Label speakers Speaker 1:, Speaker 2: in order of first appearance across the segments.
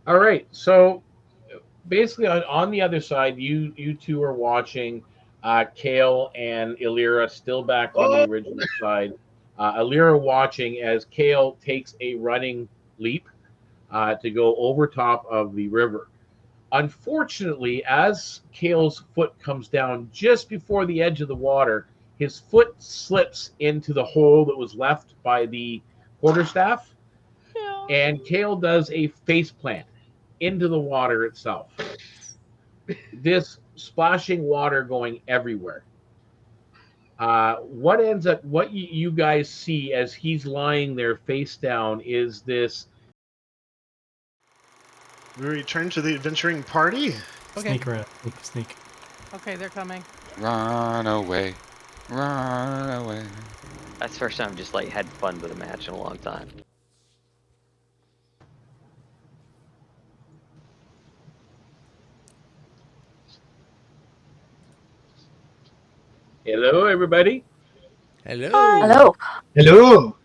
Speaker 1: All right. So basically, on the other side, you two are watching Kale and Illyra still back on the
Speaker 2: Oh,
Speaker 1: original side. Illyra watching as Kale takes a running leap to go over top of the river. Unfortunately, as Kale's foot comes down just before the edge of the water, his foot slips into the hole that was left by the quarterstaff, and Kale does a face plant into the water itself. This splashing water going everywhere. What ends up, what you guys see as he's lying there face down is this.
Speaker 2: we return to the adventuring party.
Speaker 3: Okay.
Speaker 4: Sneak around. Sneak.
Speaker 3: Okay, they're coming.
Speaker 5: Run away. Run away.
Speaker 6: That's the first time I've just like had fun with a match in a long time.
Speaker 1: Hello, everybody.
Speaker 3: Hello.
Speaker 7: Hello.
Speaker 2: Hello.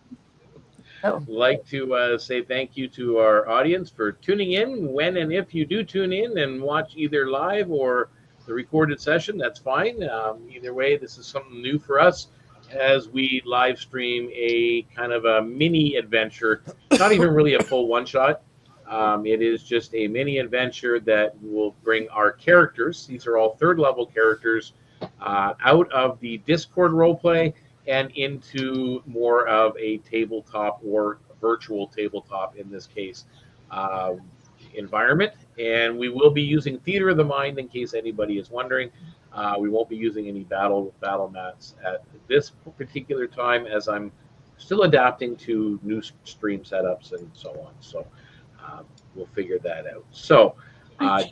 Speaker 1: Like to say thank you to our audience for tuning in. When and if you do tune in and watch either live or the recorded session, that's fine. Either way, this is something new for us as we live stream a kind of a mini adventure. It's not even really a full one shot. It is just a mini adventure that will bring our characters. These are all third level characters out of the Discord roleplay and into more of a tabletop or virtual tabletop in this case uh, environment. And we will be using theater of the mind in case anybody is wondering. We won't be using any battle mats at this particular time as I'm still adapting to new stream setups and so on. So we'll figure that out. So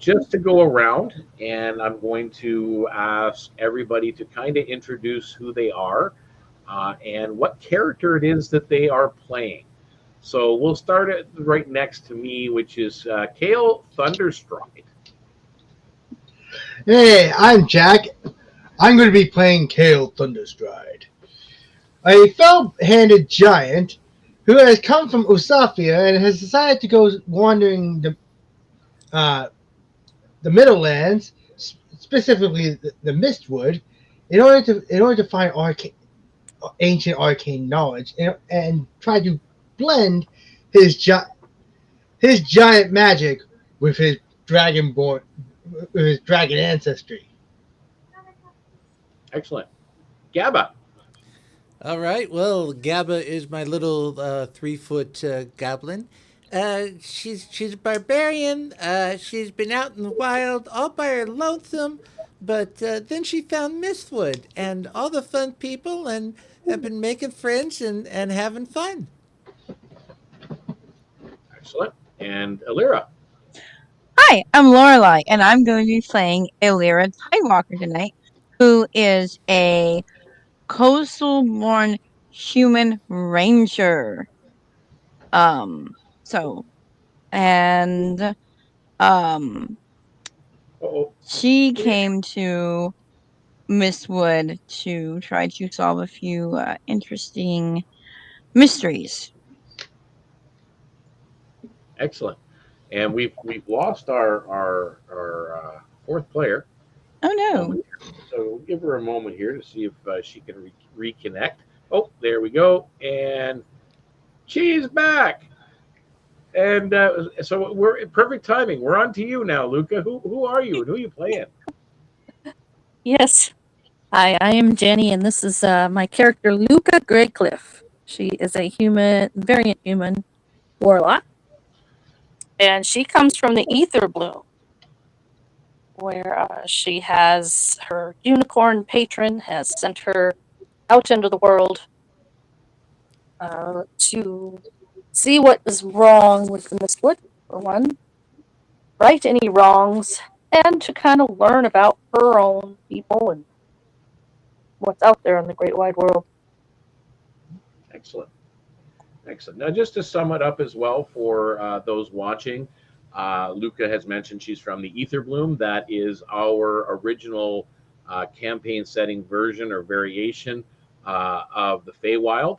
Speaker 1: just to go around, and I'm going to ask everybody to kind of introduce who they are and what character it is that they are playing. So we'll start it right next to me, which is Kale Thunderstride.
Speaker 8: Hey, I'm Jack. I'm going to be playing Kale Thunderstride, a fell-handed giant who has come from Usafia and has decided to go wandering uh, the Middlelands, specifically the Mistwood, in order to find ancient arcane knowledge and try to blend his his giant magic with his dragonborn with his dragon ancestry.
Speaker 1: Excellent. Gabba.
Speaker 3: All right. Well, Gabba is my little 3-foot goblin. She's a barbarian. She's been out in the wild all by her lonesome, but then she found Mistwood and all the fun people, and have been making friends and having fun.
Speaker 1: Excellent. And Alira.
Speaker 7: Hi, I'm Lorelai, and I'm going to be playing Illyra Tidewalker tonight, who is a coastal-born human ranger. So, and
Speaker 1: Uh-oh.
Speaker 7: she came to Mistwood to try to solve a few interesting mysteries.
Speaker 1: Excellent. And we've lost our fourth player.
Speaker 7: Oh no.
Speaker 1: So we'll give her a moment here to see if she can reconnect. Oh, there we go. And she's back. And so we're perfect timing. We're on to you now, Luka. Who are you and who are you playing?
Speaker 9: Yes. Hi, I am Jenny, and this is my character Luka Greycliff. She is a variant human warlock, and she comes from the Ether Bloom, where she has her unicorn patron has sent her out into the world to see what is wrong with the Mistwood, for one, right any wrongs, and to kind of learn about her own people and what's out there in the great wide world.
Speaker 1: Excellent. Excellent. Now, just to sum it up as well for those watching, Luka has mentioned she's from the Ether Bloom. That is our original campaign setting version or variation of the Feywild.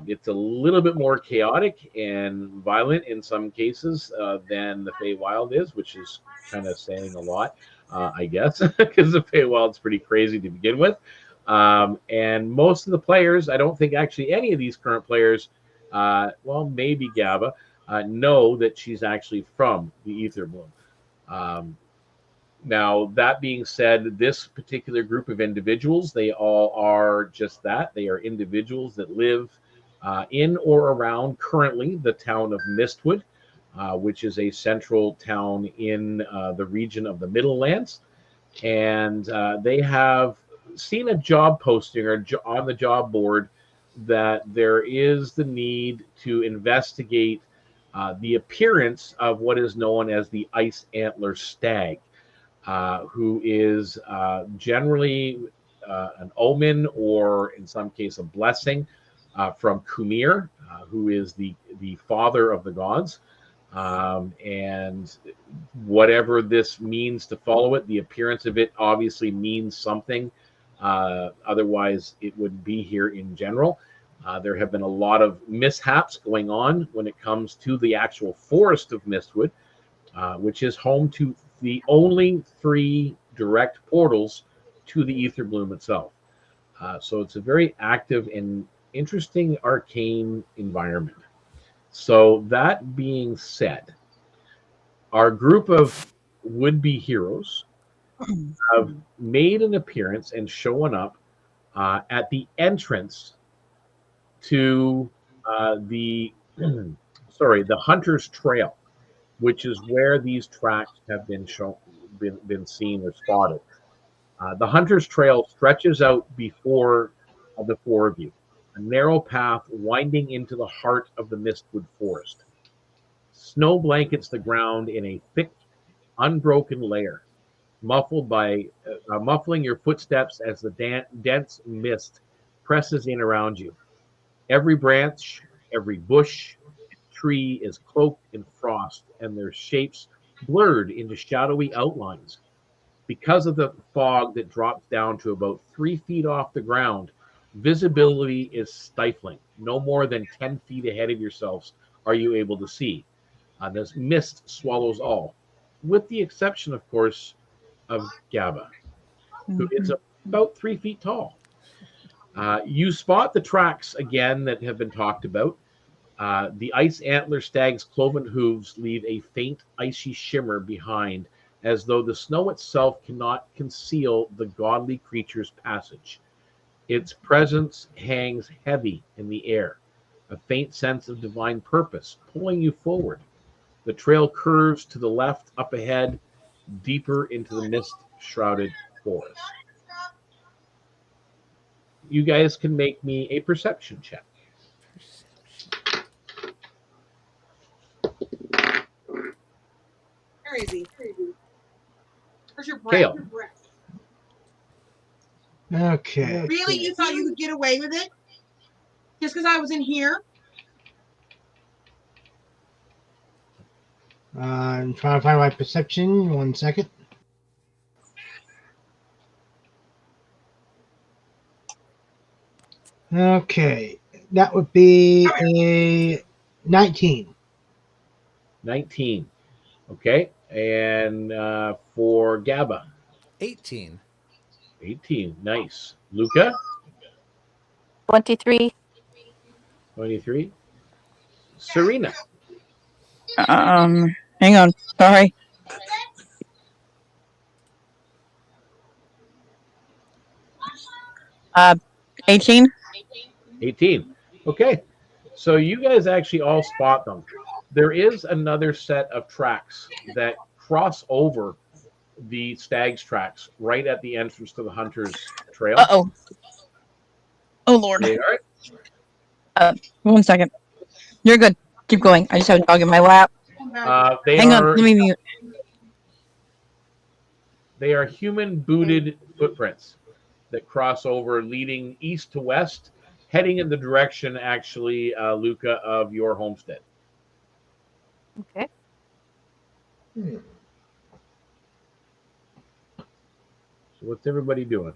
Speaker 1: It's a little bit more chaotic and violent in some cases than the Feywild is, which is kind of saying a lot, I guess, because the Feywild's pretty crazy to begin with. And most of the players, I don't think actually any of these current players, well, maybe Gabba, know that she's actually from the Ether Bloom. Now, that being said, this particular group of individuals, they all are just that. They are individuals that live in or around currently the town of Mistwood, which is a central town in the region of the Middlelands. And they have seen a job posting or on the job board that there is the need to investigate the appearance of what is known as the Ice Antler Stag, who is generally an omen or, in some case, a blessing from Khummir, who is the father of the gods. And whatever this means to follow it, the appearance of it obviously means something. Otherwise, it wouldn't be here in general. There have been a lot of mishaps going on when it comes to the actual forest of Mistwood, which is home to the only 3 direct portals to the Ether Bloom itself. So it's a very active and interesting arcane environment. So that being said, our group of would-be heroes have made an appearance and shown up at the entrance to the the Hunter's Trail, which is where these tracks have been shown, been seen or spotted. The Hunter's Trail stretches out before the 4 of you, a narrow path winding into the heart of the Mistwood forest. Snow blankets the ground in a thick, unbroken layer, muffling your footsteps as the dense mist presses in around you. Every branch, every bush, tree is cloaked in frost, and their shapes blurred into shadowy outlines. Because of the fog that drops down to about 3 feet off the ground, visibility is stifling. No more than 10 feet ahead of yourselves are you able to see. This mist swallows all, with the exception, of course, of Gabba, who is about 3 feet tall. You spot the tracks again that have been talked about. The Ice Antler Stag's cloven hooves leave a faint, icy shimmer behind, as though the snow itself cannot conceal the godly creature's passage. Its presence hangs heavy in the air, a faint sense of divine purpose pulling you forward. The trail curves to the left up ahead, deeper into the mist-shrouded forest. You guys can make me a perception check.
Speaker 4: Very easy. Where's your
Speaker 1: Kale.
Speaker 4: breath?
Speaker 8: Okay.
Speaker 4: Really? You thought you could get away with it? Just because I was in here?
Speaker 8: I'm trying to find my perception. 1 second. Okay. That would be a 19.
Speaker 1: 19. Okay. And for Gabba?
Speaker 3: 18.
Speaker 1: 18. Nice. Luka?
Speaker 9: 23.
Speaker 1: 23. Serena?
Speaker 7: Hang on. Sorry. 18.
Speaker 1: 18. Okay. So you guys actually all spot them. There is another set of tracks that cross over the Stag's tracks right at the entrance to the Hunter's Trail.
Speaker 7: Uh-oh. Oh, Lord.
Speaker 1: They are.
Speaker 7: 1 second. You're good. Keep going. I just have a dog in my lap. Hang on. Let me mute.
Speaker 1: They are human-booted footprints that cross over, leading east to west, heading in the direction, actually, Luka, of your homestead.
Speaker 9: Okay.
Speaker 1: So what's everybody doing?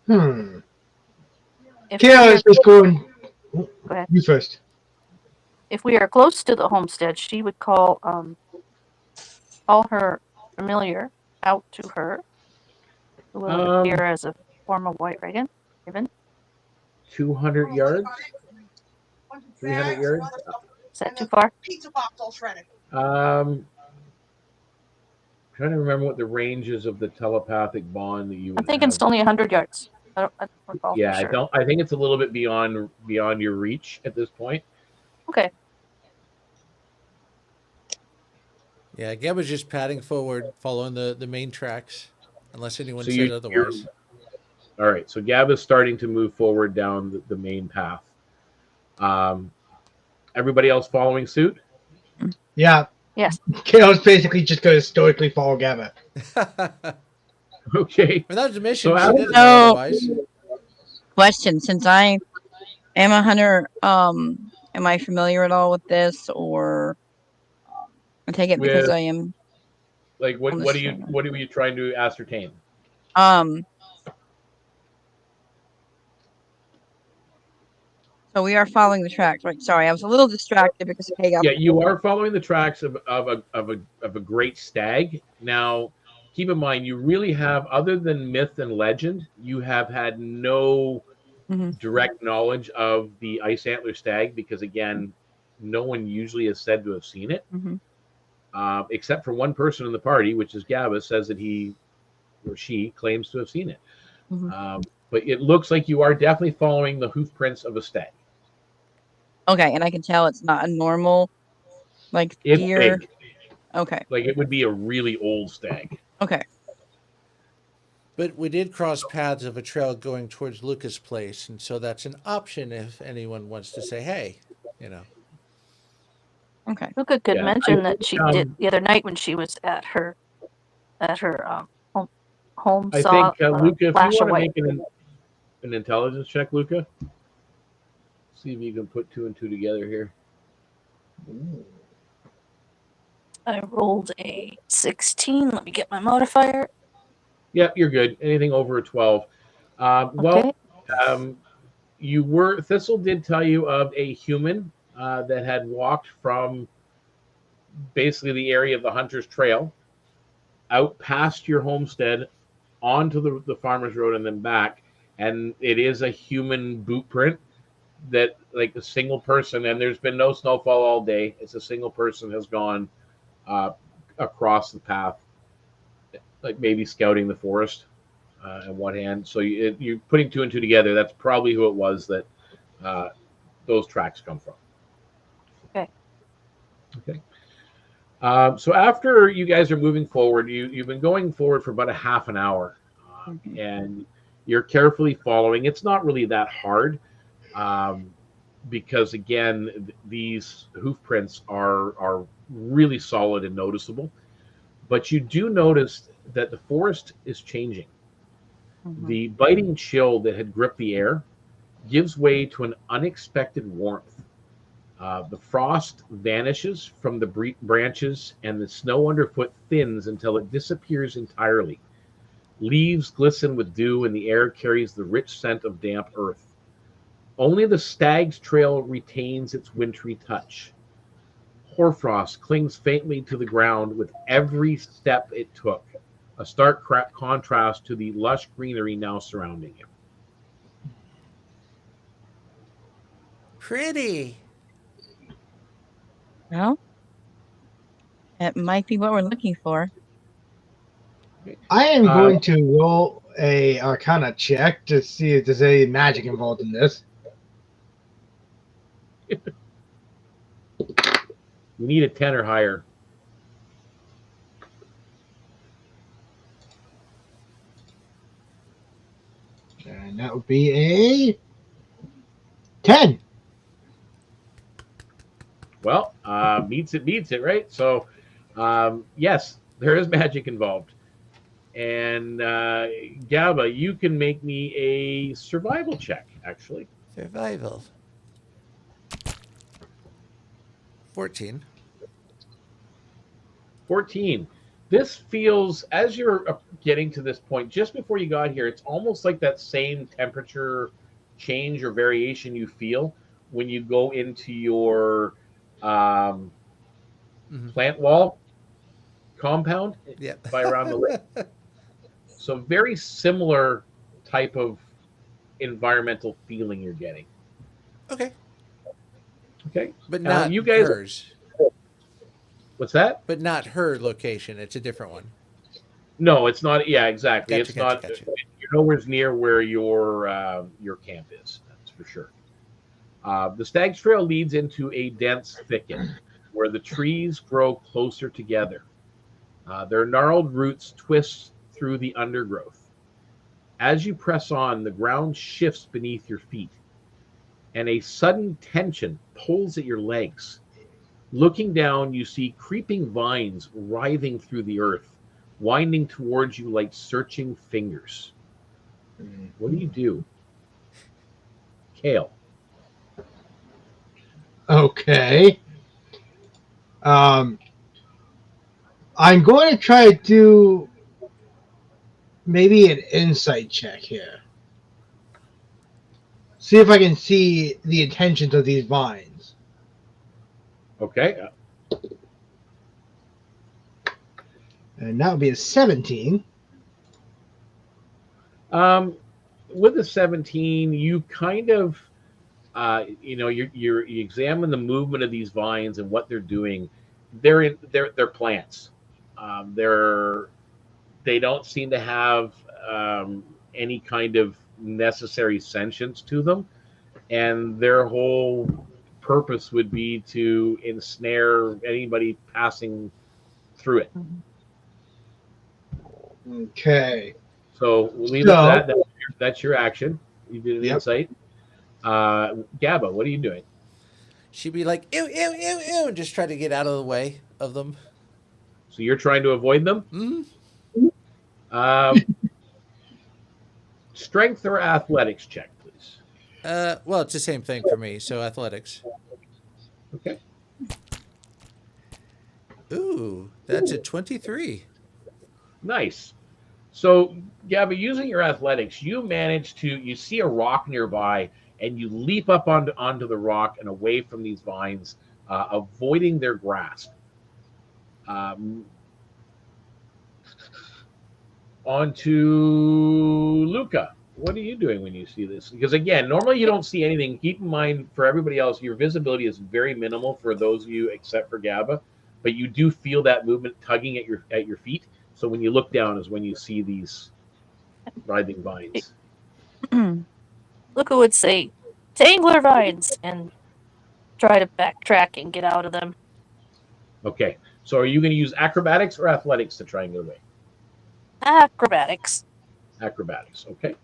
Speaker 9: If
Speaker 8: Kale
Speaker 9: we are
Speaker 8: is just going.
Speaker 9: Go ahead.
Speaker 8: You first.
Speaker 9: If we are close to the homestead, she would call her familiar out to her, who will appear as a form of white raven.
Speaker 1: 200 yards, 300 yards.
Speaker 9: Is that too far?
Speaker 4: Pizza box all shredded.
Speaker 1: Trying to remember what the ranges of the telepathic bond that you
Speaker 9: I'm
Speaker 1: would
Speaker 9: thinking
Speaker 1: have.
Speaker 9: it's only 100 yards. I don't recall
Speaker 1: Yeah,
Speaker 9: for sure.
Speaker 1: I don't. I think it's a little bit beyond your reach at this point.
Speaker 9: Okay.
Speaker 3: Yeah, Gabba's just padding forward, following the main tracks, unless anyone
Speaker 1: So
Speaker 3: said otherwise.
Speaker 1: All right. So Gabba's starting to move forward down the main path. Everybody else following suit?
Speaker 8: Yeah.
Speaker 9: Yes.
Speaker 8: Kale's basically just going to stoically follow Gabba.
Speaker 1: Okay.
Speaker 3: Well, that was the mission.
Speaker 1: So
Speaker 3: She
Speaker 1: Alex-
Speaker 3: didn't know otherwise.
Speaker 7: Question: since I am a hunter, am I familiar at all with this, or I take it because
Speaker 1: With
Speaker 7: I am
Speaker 1: like
Speaker 7: on the
Speaker 1: what are
Speaker 7: stream?
Speaker 1: you trying to ascertain?
Speaker 7: So we are following the tracks, right? Sorry, I was a little distracted because hey,
Speaker 1: Yeah, you are following the tracks of a great stag. Now, keep in mind, you really have, other than myth and legend, you have had no direct knowledge of the Ice Antler Stag because, again, no one usually is said to have seen it, except for one person in the party, which is Gabba, says that he or she claims to have seen it. But it looks like you are definitely following the hoof prints of a stag.
Speaker 7: Okay, and I can tell it's not a normal, like,
Speaker 1: It's
Speaker 7: deer.
Speaker 1: big.
Speaker 7: Okay.
Speaker 1: Like it would be a really old stag.
Speaker 7: Okay.
Speaker 3: But we did cross paths of a trail going towards Luka's place, and so that's an option if anyone wants to say, "Hey, you know."
Speaker 7: Okay.
Speaker 9: Luka could
Speaker 1: Yeah,
Speaker 9: mention that she did the other night when she was at her home.
Speaker 1: I
Speaker 9: Saw
Speaker 1: think Luka, if you
Speaker 9: flash
Speaker 1: want
Speaker 9: of
Speaker 1: to
Speaker 9: white.
Speaker 1: make an intelligence check, Luka, see if you can put 2 and 2 together here.
Speaker 9: I rolled a 16. Let me get my modifier.
Speaker 1: Yeah, you're good. Anything over a 12. Well, Thistle did tell you of a human that had walked from basically the area of the Hunter's Trail out past your homestead onto the farmer's road and then back. And it is a human boot print that, like, a single person, and there's been no snowfall all day. It's a single person has gone across the path, like maybe scouting the forest in one hand. So you're putting 2 and 2 together. That's probably who it was that those tracks come from. Okay. So after you guys are moving forward, you've been going forward for about a half an hour, and you're carefully following. It's not really that hard, because again, these hoof prints are really solid and noticeable. But you do notice that the forest is changing. The biting chill that had gripped the air gives way to an unexpected warmth. The frost vanishes from the branches, and the snow underfoot thins until it disappears entirely. Leaves glisten with dew, and the air carries the rich scent of damp earth. Only the stag's trail retains its wintry touch. Hoarfrost clings faintly to the ground with every step it took, a stark contrast to the lush greenery now surrounding him.
Speaker 3: Pretty.
Speaker 7: Well, it might be what we're looking for.
Speaker 8: I am going to roll a Arcana check to see if there's any magic involved in this.
Speaker 1: You need a 10 or higher.
Speaker 8: And that would be a 10.
Speaker 1: Well, beats it, right? So, yes, there is magic involved. And Gabba, you can make me a survival check, actually.
Speaker 3: Survival. 14.
Speaker 1: 14. This feels, as you're getting to this point, just before you got here, it's almost like that same temperature change or variation you feel when you go into your plant wall compound by around the lake. So very similar type of environmental feeling you're getting.
Speaker 3: Okay.
Speaker 1: Okay.
Speaker 3: But not
Speaker 1: you guys.
Speaker 3: hers.
Speaker 1: What's that?
Speaker 3: But not her location. It's a different one.
Speaker 1: No, it's not. Yeah, exactly.
Speaker 3: Gotcha,
Speaker 1: It's not.
Speaker 3: gotcha.
Speaker 1: You're nowhere near where your camp is. That's for sure. The Stag's Trail leads into a dense thicket where the trees grow closer together. Their gnarled roots twist through the undergrowth. As you press on, the ground shifts beneath your feet, and a sudden tension pulls at your legs. Looking down, you see creeping vines writhing through the earth, winding towards you like searching fingers. What do you do? Kale.
Speaker 8: Okay. I'm going to try to do maybe an insight check here. See if I can see the intentions of these vines.
Speaker 1: Okay.
Speaker 8: And that would be a 17.
Speaker 1: With a 17, you kind of, you examine the movement of these vines and what they're doing. They're plants. They don't seem to have any kind of necessary sentience to them, and their whole purpose would be to ensnare anybody passing through it.
Speaker 8: Okay.
Speaker 1: So we'll leave it at that. That's your action. You did an insight. Gabba, what are you doing?
Speaker 3: She'd be like, ew, ew, ew, ew, and just try to get out of the way of them.
Speaker 1: So you're trying to avoid them?
Speaker 3: Mm-hmm.
Speaker 1: Strength or athletics check, please.
Speaker 3: Well, it's the same thing for me, so athletics.
Speaker 1: Okay.
Speaker 3: Ooh, that's a 23.
Speaker 1: Nice. So, Gabba, using your athletics, you see a rock nearby, and you leap up onto the rock and away from these vines, avoiding their grasp. On to Luka. What are you doing when you see this? Because again, normally you don't see anything. Keep in mind, for everybody else, your visibility is very minimal for those of you except for Gabba, but you do feel that movement tugging at your feet. So when you look down is when you see these writhing vines.
Speaker 9: Luka would say, "Tangler vines," and try to backtrack and get out of them.
Speaker 1: Okay. So are you going to use acrobatics or athletics to try and get away?
Speaker 9: Acrobatics.
Speaker 1: Acrobatics. Okay.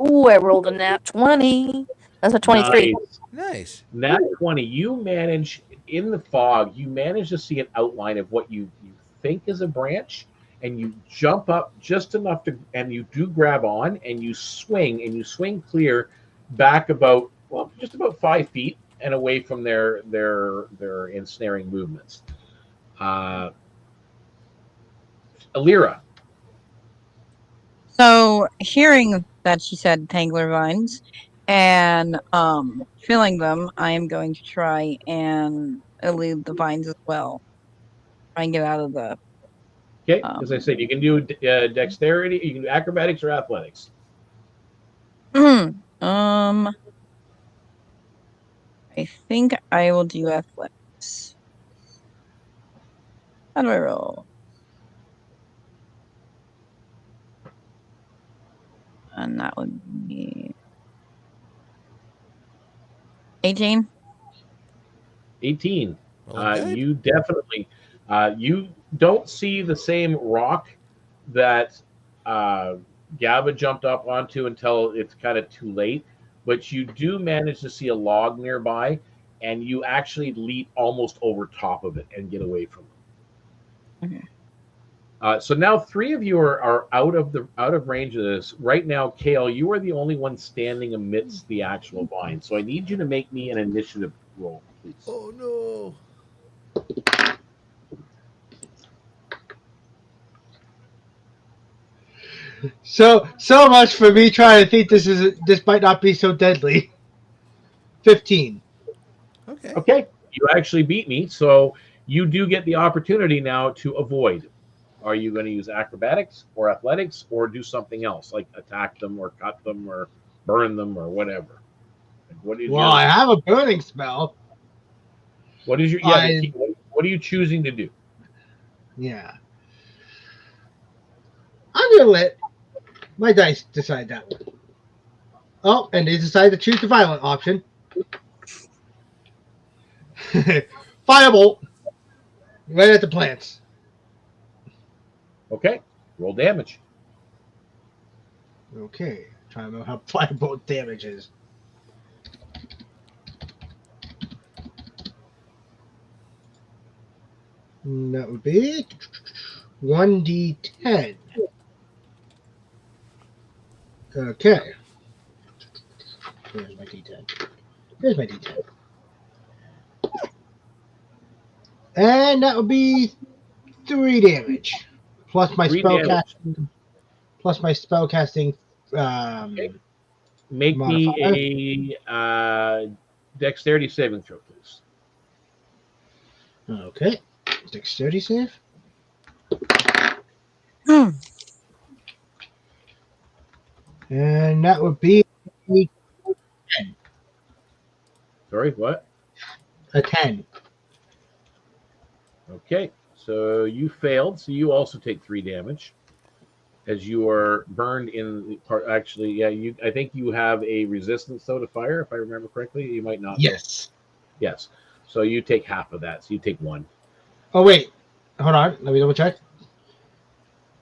Speaker 9: Ooh, I rolled a nat 20. That's a 23.
Speaker 3: Nice.
Speaker 1: Nat 20. You manage, in the fog, you manage to see an outline of what you think is a branch, and you jump up just enough and you do grab on, and you swing clear back just about 5 feet and away from their ensnaring movements. Alira.
Speaker 7: So, hearing that she said tangler vines and feeling them, I am going to try and elude the vines as well. Try and get out of the.
Speaker 1: Okay, as I said, you can do dexterity, you can do acrobatics or athletics.
Speaker 7: I think I will do athletics. How do I roll? And that would be 18.
Speaker 1: 18.
Speaker 3: Well,
Speaker 1: You definitely, you don't see the same rock that Gabba jumped up onto until it's kind of too late, but you do manage to see a log nearby, and you actually leap almost over top of it and get away from them.
Speaker 7: Okay.
Speaker 1: So now 3 of you are out of range of this. Right now, Kale, you are the only one standing amidst the actual vine. So I need you to make me an initiative roll, please.
Speaker 3: Oh no.
Speaker 8: So much for me trying to think this might not be so deadly. 15.
Speaker 3: Okay.
Speaker 1: Okay, you actually beat me, so you do get the opportunity now to avoid. Are you going to use acrobatics or athletics or do something else like attack them or cut them or burn them or whatever? Like, what is
Speaker 8: Well, I have a burning spell.
Speaker 1: what is your what are you choosing to do?
Speaker 8: Yeah. I'm gonna let my dice decide that one. Oh, and they decide to choose the violent option. Firebolt. Right at the plants.
Speaker 1: Okay, roll damage.
Speaker 8: Okay. Trying to know how firebolt damage is. That would be 1d10. Okay. Where's my d10? Here's my d10. And that would be 3 damage. Plus my
Speaker 1: 3
Speaker 8: spell
Speaker 1: damage.
Speaker 8: casting. Plus my spell casting.
Speaker 1: Okay. Make
Speaker 8: Modifier.
Speaker 1: me a dexterity saving throw, please.
Speaker 8: Okay. Dexterity save.
Speaker 7: Hmm.
Speaker 8: And that would be
Speaker 1: Sorry, what?
Speaker 8: a 10.
Speaker 1: Okay, so you failed, so you also take 3 damage as you are burned in the part. Actually, yeah, I think you have a resistance though to fire, if I remember correctly. You might not.
Speaker 8: Yes.
Speaker 1: Yes. So you take half of that. So you take 1.
Speaker 8: Oh, wait. Hold on. Let me double check.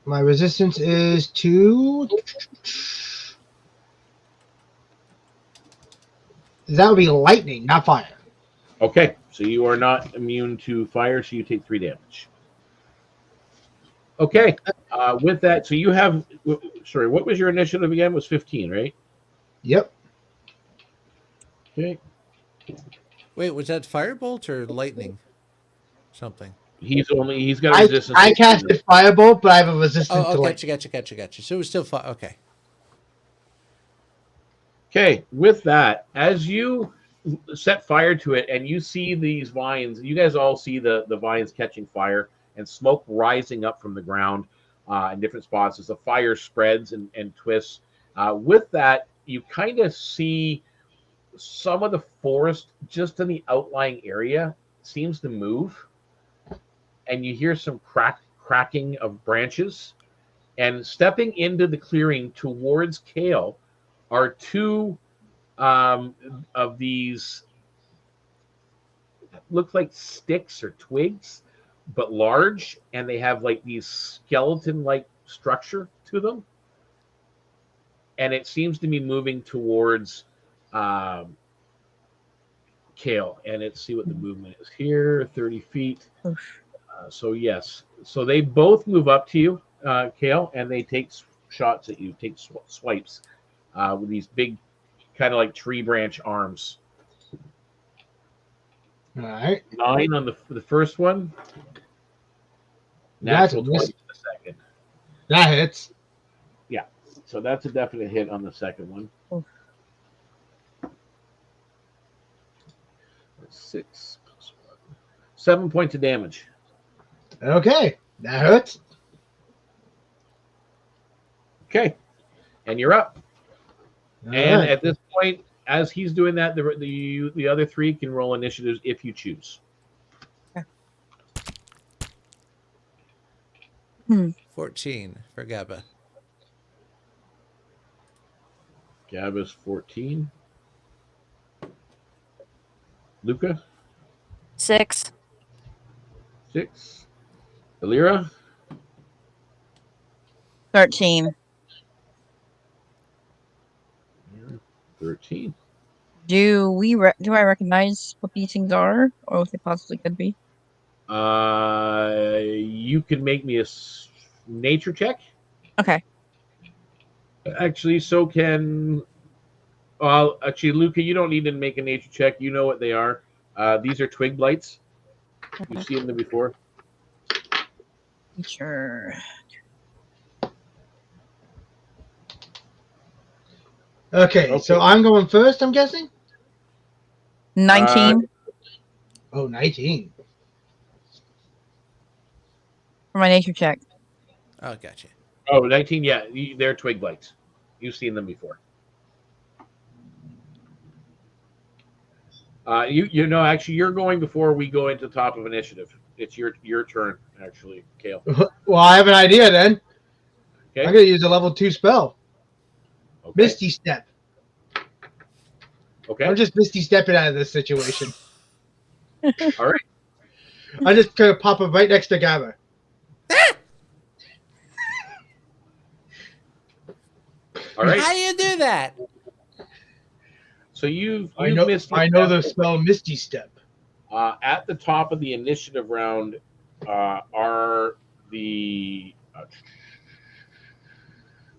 Speaker 8: My resistance is 2. That would be lightning, not fire.
Speaker 1: Okay, so you are not immune to fire, so you take 3 damage. Okay, with that, so you have. Sorry, what was your initiative again? It was 15, right?
Speaker 8: Yep.
Speaker 1: Okay.
Speaker 3: Wait, was that firebolt or lightning? Something.
Speaker 1: He's got a resistance.
Speaker 8: I casted firebolt, but I have a resistance
Speaker 3: Oh,
Speaker 8: to lightning.
Speaker 3: gotcha. So it was still fire. Okay.
Speaker 1: Okay, with that, as you set fire to it and you see these vines, you guys all see the vines catching fire and smoke rising up from the ground in different spots as the fire spreads and twists. With that, you kind of see some of the forest just in the outlying area seems to move, and you hear some cracking of branches. And stepping into the clearing towards Kale are 2 of these look like sticks or twigs, but large, and they have like these skeleton-like structure to them. And it seems to be moving towards Kale. And let's see what the movement is here. 30 feet. So yes, so they both move up to you, Kale, and they take shots at you. Take swipes with these big, kind of like tree branch arms.
Speaker 8: All right.
Speaker 1: 9 on the first one. Natural 20 on the second.
Speaker 8: That hits.
Speaker 1: Yeah, so that's a definite hit on the second one. 6 plus 1. 7 points of damage.
Speaker 8: Okay. That hurts.
Speaker 1: Okay, and you're up.
Speaker 8: All
Speaker 1: And
Speaker 8: right.
Speaker 1: at this point, as he's doing that, the other 3 can roll initiatives if you choose.
Speaker 3: 14 for Gabba.
Speaker 1: Gabba's 14. Luka?
Speaker 9: 6.
Speaker 1: 6. Alira?
Speaker 7: 13.
Speaker 1: 13.
Speaker 7: Do I recognize what these things are, or what they possibly could be?
Speaker 1: You can make me a nature check.
Speaker 7: Okay.
Speaker 1: Actually, so can. Actually, Luka, you don't need to make a nature check. You know what they are. These are twig blights. You've seen them before.
Speaker 7: Sure.
Speaker 8: Okay, so I'm going first, I'm guessing?
Speaker 7: 19
Speaker 8: Oh, 19.
Speaker 7: for my nature check.
Speaker 3: Oh, gotcha.
Speaker 1: Oh, 19, yeah. They're twig blights. You've seen them before. You know, actually, you're going before we go into top of initiative. It's your turn, actually, Kale.
Speaker 8: Well, I have an idea then.
Speaker 1: Okay.
Speaker 8: I'm going to use a level 2 spell.
Speaker 1: Okay.
Speaker 8: Misty Step.
Speaker 1: Okay.
Speaker 8: I'm just Misty Stepping out of this situation.
Speaker 1: All right.
Speaker 8: I just going to pop up right next to Gabba.
Speaker 1: All right.
Speaker 3: How do you do that?
Speaker 1: So you've
Speaker 8: I know the spell Misty Step.
Speaker 1: At the top of the initiative round are the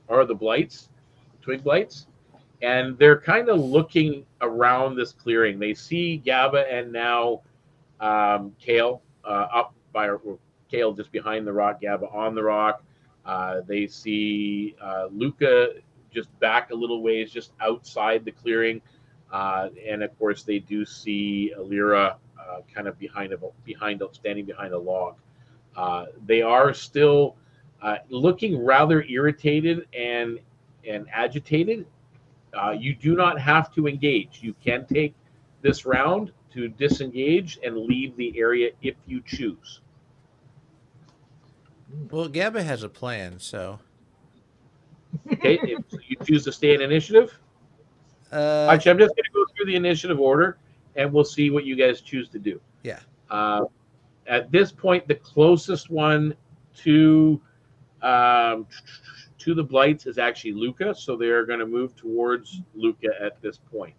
Speaker 1: blights, twig blights, and they're kind of looking around this clearing. They see Gabba and now Kale up by Kale just behind the rock, Gabba on the rock. They see Luka just back a little ways, just outside the clearing. And of course, they do see Alira kind of standing behind a log. They are still looking rather irritated and agitated. You do not have to engage. You can take this round to disengage and leave the area if you choose.
Speaker 3: Well, Gabba has a plan, so.
Speaker 1: Okay, if you choose to stay in initiative. Actually, I'm just going to go through the initiative order, and we'll see what you guys choose to do.
Speaker 3: Yeah.
Speaker 1: At this point, the closest one to the blights is actually Luka, so they're going to move towards Luka at this point.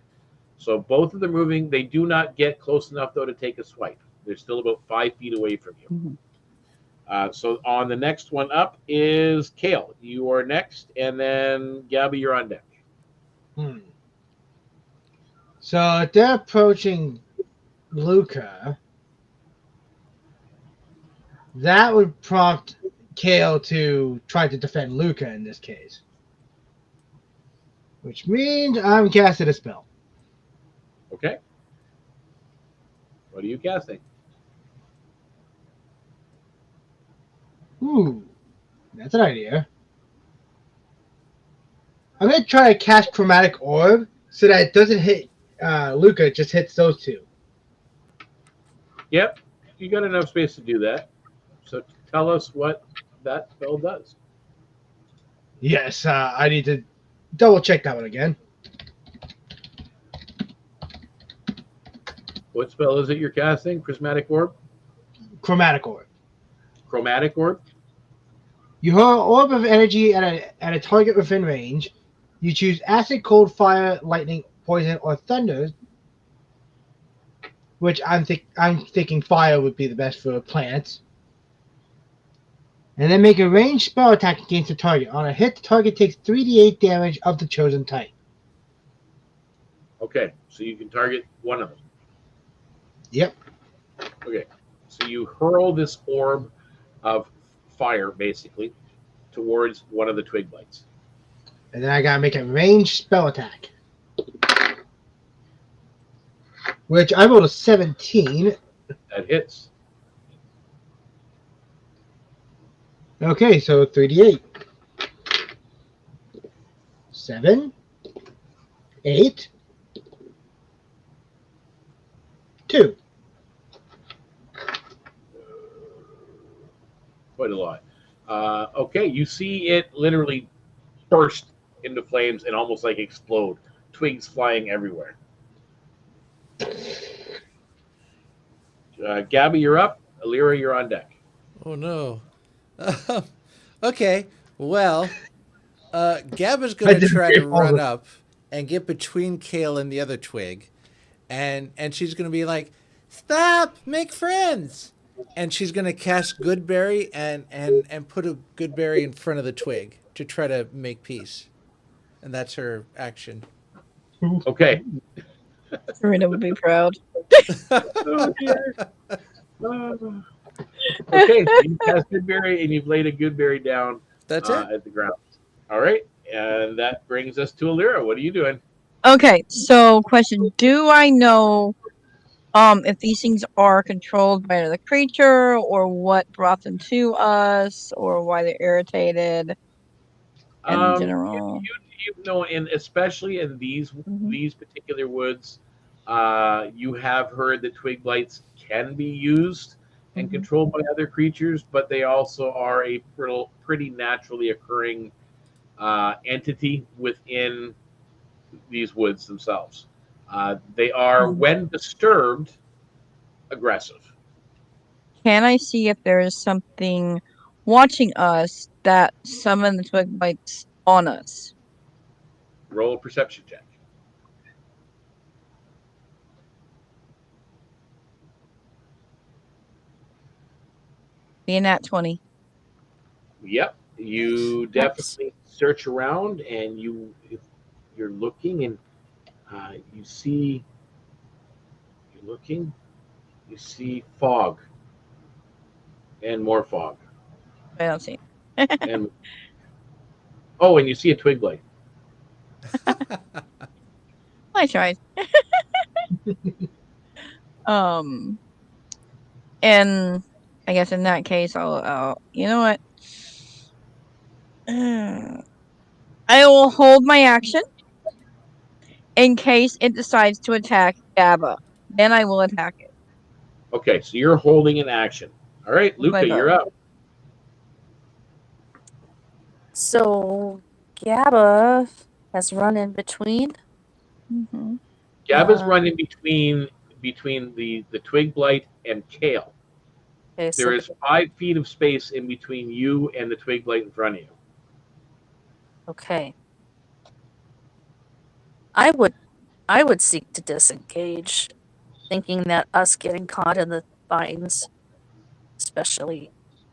Speaker 1: So both of them moving. They do not get close enough, though, to take a swipe. They're still about 5 feet away from you.
Speaker 7: Mm-hmm.
Speaker 1: So on the next one up is Kale. You are next, and then Gabby, you're on deck.
Speaker 8: So if they're approaching Luka, that would prompt Kale to try to defend Luka in this case. Which means I'm casting a spell.
Speaker 1: Okay. What are you casting?
Speaker 8: Ooh, that's an idea. I'm going to try to cast Chromatic Orb so that it doesn't hit Luka, it just hits those two.
Speaker 1: Yep, you got enough space to do that. So tell us what that spell does.
Speaker 8: Yes, I need to double check that one again.
Speaker 1: What spell is it you're casting? Prismatic Orb?
Speaker 8: Chromatic Orb.
Speaker 1: Chromatic Orb?
Speaker 8: You hurl an orb of energy at a target within range. You choose acid, cold, fire, lightning, poison, or thunder. Which I'm thinking fire would be the best for plants. And then make a ranged spell attack against the target. On a hit, the target takes 3d8 damage of the chosen type.
Speaker 1: Okay, so you can target one of them.
Speaker 8: Yep.
Speaker 1: Okay, so you hurl this orb of fire, basically, towards one of the twig blights.
Speaker 8: And then I gotta make a ranged spell attack. Which I rolled a 17.
Speaker 1: That hits.
Speaker 8: Okay, so 3d8. 7, 8, 2.
Speaker 1: Quite a lot. Okay, you see it literally burst into flames and almost like explode. Twigs flying everywhere. Gabby, you're up. Alira, you're on deck.
Speaker 3: Oh, no. Okay, well, Gabba's going to try to run up and get between Kale and the other twig. And she's going to be like, stop, make friends. And she's going to cast Goodberry and put a Goodberry in front of the twig to try to make peace. And that's her action.
Speaker 1: Okay.
Speaker 9: Serena would be proud.
Speaker 1: Oh, dear. Okay, so you cast Goodberry and you've laid a Goodberry down
Speaker 3: That's it.
Speaker 1: at the ground. All right, And that brings us to Alira. What are you doing?
Speaker 7: Okay, so question: do I know if these things are controlled by another creature, or what brought them to us, or why they're irritated in general?
Speaker 1: You know, and especially in
Speaker 7: Mhm.
Speaker 1: these particular woods, you have heard that twig blights can be used and
Speaker 7: Mhm.
Speaker 1: controlled by other creatures, but they also are a pretty naturally occurring entity within these woods themselves. They are,
Speaker 7: Mhm.
Speaker 1: when disturbed, aggressive.
Speaker 7: Can I see if there is something watching us that summon the twig bites on us?
Speaker 1: Roll a perception check.
Speaker 7: Being at 20.
Speaker 1: Yep, you
Speaker 9: Nice.
Speaker 1: definitely search around, and if you're looking, and you see, you're looking, you see fog and more fog,
Speaker 7: I don't see.
Speaker 1: and oh, and you see a twig blade.
Speaker 7: I tried. Um, and I guess in that case, you know what? I will hold my action in case it decides to attack Gabba. Then I will attack it
Speaker 1: Okay, so you're holding an action. All right,
Speaker 7: with my
Speaker 1: Luka, you're
Speaker 7: bow.
Speaker 1: up.
Speaker 9: So Gabba has run in between.
Speaker 7: Mm-hmm.
Speaker 1: Gabba's
Speaker 9: Uh,
Speaker 1: running between the twig blight and Kale.
Speaker 9: okay,
Speaker 1: There
Speaker 9: so
Speaker 1: is 5 feet of space in between you and the twig blight in front of you.
Speaker 9: okay. I would seek to disengage, thinking that us getting caught in the vines, especially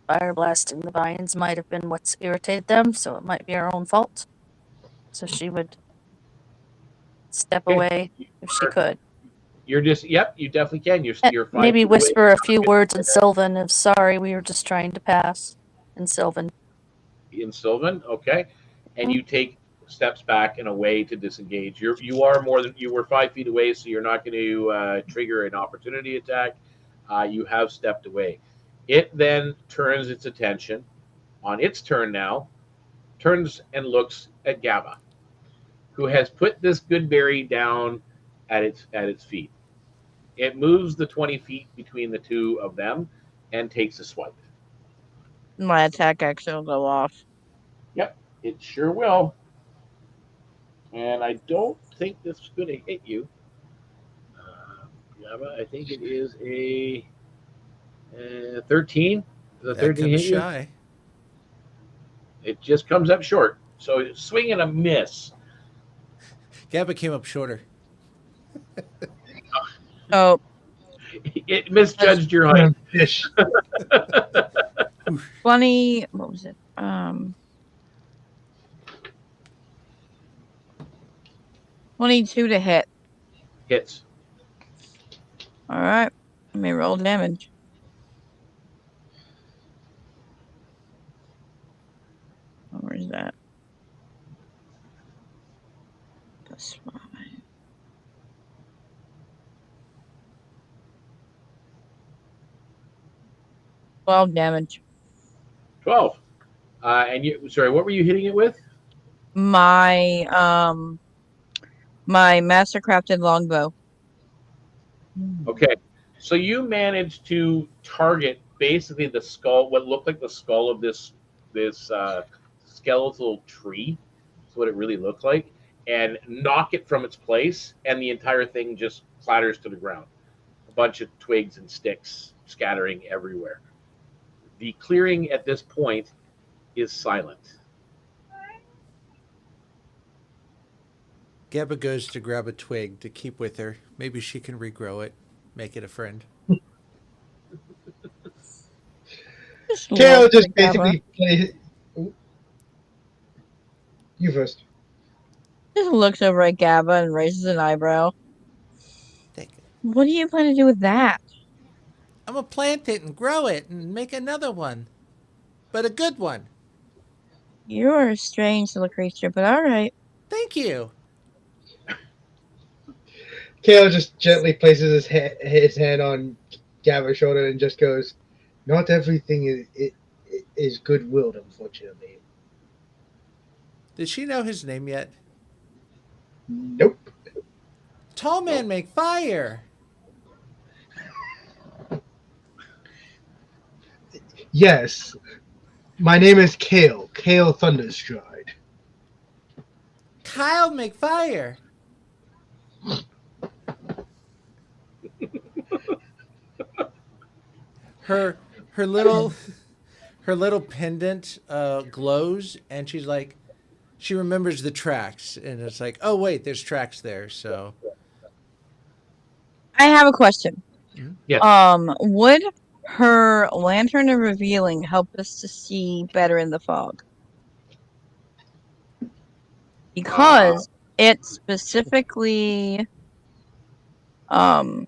Speaker 9: fire blasting the vines, might have been what's irritated them, so it might be our own fault. So she would step
Speaker 1: Okay,
Speaker 9: away
Speaker 1: you
Speaker 9: if she
Speaker 1: are,
Speaker 9: could.
Speaker 1: you're just yep, you definitely can. You're five
Speaker 9: Maybe
Speaker 1: feet away.
Speaker 9: whisper a few words in Sylvan of sorry, we were just trying to pass in Sylvan.
Speaker 1: In Sylvan, okay, and
Speaker 9: Mhm.
Speaker 1: you take steps back and away to disengage. You are more than you were 5 feet away, so you're not going to trigger an opportunity attack. You have stepped away. It then turns its attention on its turn now, turns and looks at Gabba, who has put this good berry down at its feet. It moves the 20 feet between the two of them and takes a swipe.
Speaker 7: My attack action will go off.
Speaker 1: Yep, it sure will. And I don't think this is going to hit you. Java, I think it is a 13. Does a
Speaker 3: That
Speaker 1: 13
Speaker 3: comes
Speaker 1: hit you?
Speaker 3: shy.
Speaker 1: It just comes up short. So swing and a miss.
Speaker 3: Gabba came up shorter.
Speaker 7: Oh,
Speaker 1: It misjudged your height.
Speaker 8: Fish.
Speaker 7: 20. What was it? 22 to hit.
Speaker 1: Hits.
Speaker 7: All right. Let me roll damage. Where's that? That's 5. 12 damage.
Speaker 1: 12. And you, sorry, what were you hitting it with?
Speaker 7: My my master crafted longbow.
Speaker 1: Okay. So you managed to target basically the skull, what looked like the skull of this skeletal tree. That's what it really looked like, and knock it from its place, and the entire thing just clatters to the ground. A bunch of twigs and sticks scattering everywhere. The clearing at this point is silent.
Speaker 3: Gabba goes to grab a twig to keep with her. Maybe she can regrow it, make it a friend.
Speaker 8: Kale just basically plays. You first.
Speaker 7: Just looks over at Gabba and raises an eyebrow.
Speaker 3: Take it.
Speaker 7: What do you plan to do with that?
Speaker 3: I'm gonna plant it and grow it and make another one, but a good one.
Speaker 7: You're a strange little creature, but all right.
Speaker 3: Thank you.
Speaker 8: Kale just gently places his hand on Gabba's shoulder and just goes, "Not everything is good-willed, unfortunately."
Speaker 3: Did she know his name yet?
Speaker 8: Nope.
Speaker 3: Tall man make fire.
Speaker 8: Yes, my name is Kale Thunderstride.
Speaker 3: Kyle make fire. her her little her little pendant glows, and she's like, she remembers the tracks, and it's like, oh wait, there's tracks there. So
Speaker 7: I have a question.
Speaker 1: Yes.
Speaker 7: Would her lantern of revealing help us to see better in the fog? Because it specifically, and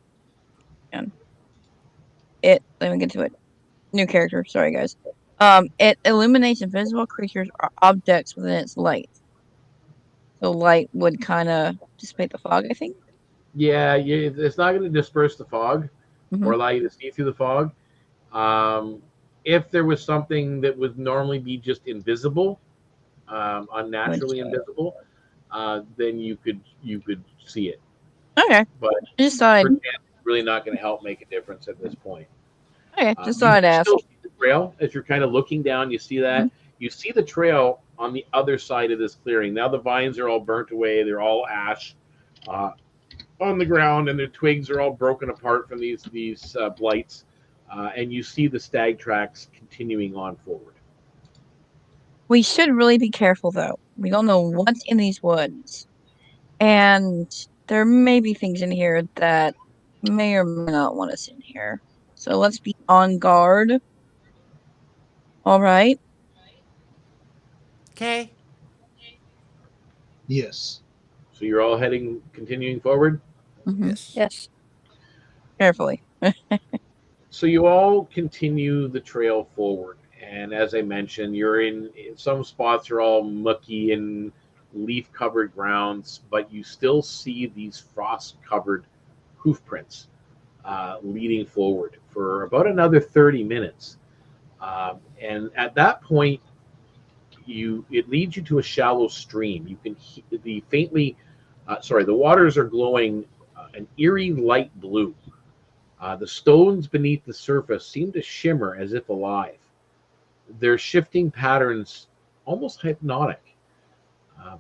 Speaker 7: let me get to it. New character, sorry guys. It illuminates invisible creatures or objects within its light. So light would kind of dissipate the fog, I think.
Speaker 1: Yeah, it's not going to disperse the fog
Speaker 7: Mhm.
Speaker 1: or allow you to see through the fog. If there was something that would normally be just invisible, unnaturally invisible, then you could see it.
Speaker 7: Okay.
Speaker 1: But
Speaker 7: Just thought I'd...
Speaker 1: it's really not going to help make a difference at this point.
Speaker 7: Okay, just thought I'd ask.
Speaker 1: Still see the trail as you're kind of looking down. You see that. You see the trail on the other side of this clearing. Now the vines are all burnt away. They're all ash on the ground, and their twigs are all broken apart from these blights. And you see the stag tracks continuing on forward.
Speaker 7: We should really be careful, though. We don't know what's in these woods. And there may be things in here that may or may not want us in here. So let's be on guard. All right?
Speaker 3: okay.
Speaker 8: Yes.
Speaker 1: So you're all continuing forward?
Speaker 3: Yes.
Speaker 9: Yes.
Speaker 7: Carefully.
Speaker 1: So you all continue the trail forward. And as I mentioned, you're in some spots are all mucky and leaf-covered grounds, but you still see these frost-covered hoof prints leading forward for about another 30 minutes. And at that point, it leads you to a shallow stream. You can the waters are glowing an eerie light blue. The stones beneath the surface seem to shimmer as if alive. Their shifting patterns almost hypnotic.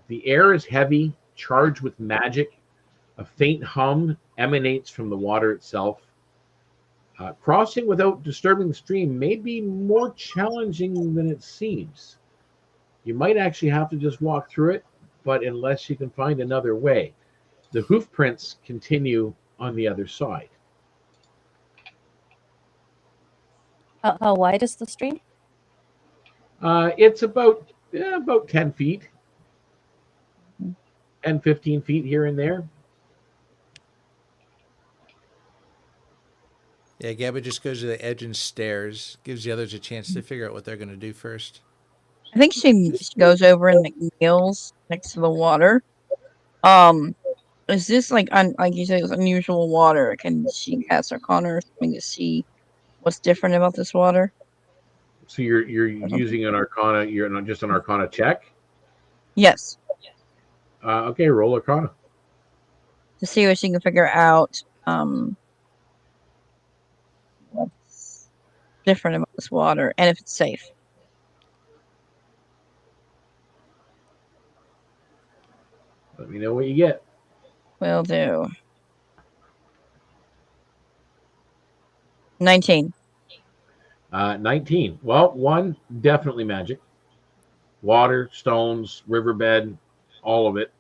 Speaker 1: The air is heavy, charged with magic. A faint hum emanates from the water itself. Crossing without disturbing the stream may be more challenging than it seems. You might actually have to just walk through it, but unless you can find another way. The hoof prints continue on the other side.
Speaker 9: How wide is the stream?
Speaker 1: It's about 10 feet, 10, 15 feet here and there.
Speaker 3: Yeah, Gabba just goes to the edge and stares, gives the others a chance to figure out what they're going to do first.
Speaker 7: I think she goes over and kneels next to the water. Is this like you said, it's unusual water? Can she cast Arcana or something to see what's different about this water?
Speaker 1: So you're using an Arcana. You're not just an Arcana check.
Speaker 7: Yes.
Speaker 1: Okay, roll Arcana
Speaker 7: To see what she can figure out. What's different about this water and if it's safe.
Speaker 1: Let me know what you get.
Speaker 7: Will do. 19.
Speaker 1: 19. Well, one, definitely magic. Water, stones, riverbed, all of it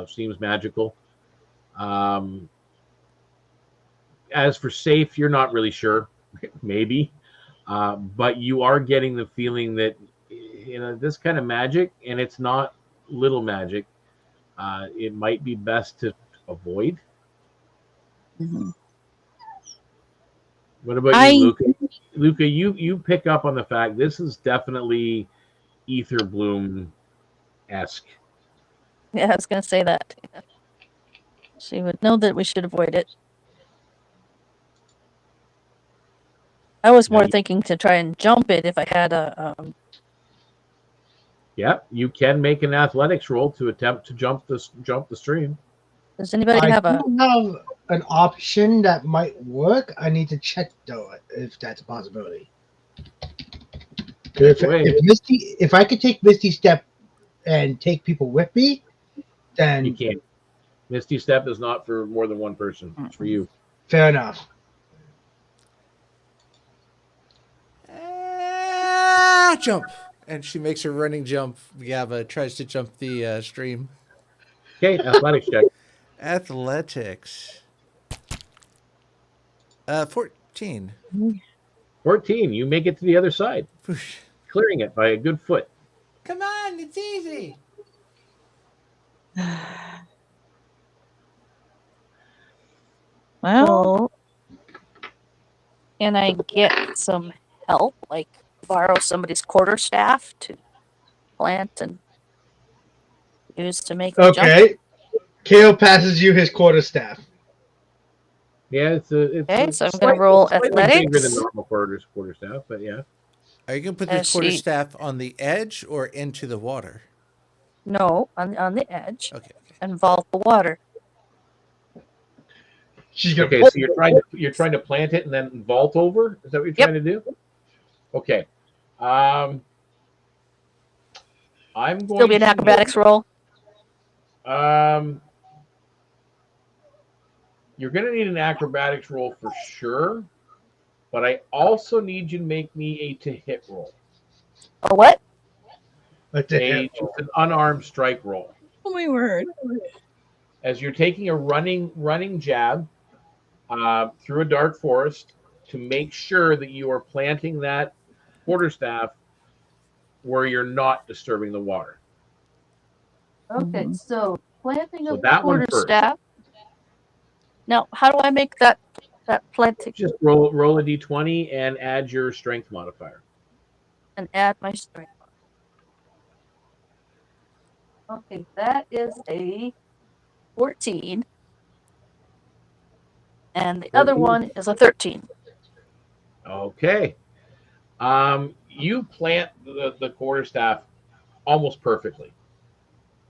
Speaker 1: seems magical. As for safe, you're not really sure. Maybe. But you are getting the feeling that, this kind of magic, and it's not little magic, it might be best to avoid.
Speaker 7: Mm-hmm.
Speaker 1: What about you, Luka? Luka, you pick up on the fact this is definitely ether bloom-esque.
Speaker 9: Yeah, I was gonna say that. She would know that we should avoid it. I was more thinking to try and jump it if I had a.
Speaker 1: Yeah, you can make an athletics roll to attempt to jump the stream.
Speaker 9: Does anybody
Speaker 8: I
Speaker 9: have a?
Speaker 8: do have an option that might work. I need to check though if that's a possibility. If I could take Misty Step and take people with me, then
Speaker 1: You can't. Misty Step is not for more than one person. It's for you.
Speaker 8: fair enough.
Speaker 3: Jump! And she makes her running jump. Gabba tries to jump the stream.
Speaker 1: Okay, athletics check.
Speaker 3: Athletics. 14.
Speaker 1: 14. You make it to the other side, clearing it by a good foot.
Speaker 3: Come on, it's easy.
Speaker 7: Well,
Speaker 9: So, can I get some help? Like borrow somebody's quarterstaff to plant and use to make the jump?
Speaker 8: Okay. Kale passes you his quarterstaff.
Speaker 1: Yeah, it's
Speaker 9: Okay, so I'm gonna roll
Speaker 1: slightly bigger
Speaker 9: athletics.
Speaker 1: than normal quarterstaff, but yeah.
Speaker 3: Are you going to put the
Speaker 9: As she-
Speaker 3: quarterstaff on the edge or into the water?
Speaker 9: No, on the edge.
Speaker 3: Okay.
Speaker 9: And vault the water.
Speaker 8: She's gonna.
Speaker 1: Okay, so you're trying to plant it and then vault over. Is that what you're trying to do? Okay. I'm going.
Speaker 9: Still be an acrobatics roll.
Speaker 1: You're going to need an acrobatics roll for sure, but I also need you to make me a to hit roll.
Speaker 9: A what?
Speaker 1: Just an unarmed strike roll.
Speaker 7: oh my word.
Speaker 1: As you're taking a running jab through a dark forest to make sure that you are planting that quarterstaff where you're not disturbing the water.
Speaker 9: Okay, so planting
Speaker 1: So
Speaker 9: of
Speaker 1: that
Speaker 9: the
Speaker 1: one first.
Speaker 9: quarterstaff. Now, how do I make that planting
Speaker 1: Just roll a d20 and add your strength modifier.
Speaker 9: and add my strength? Okay, that is a 14. And the other
Speaker 1: 14.
Speaker 9: one is a 13.
Speaker 1: Okay. You plant the quarterstaff almost perfectly,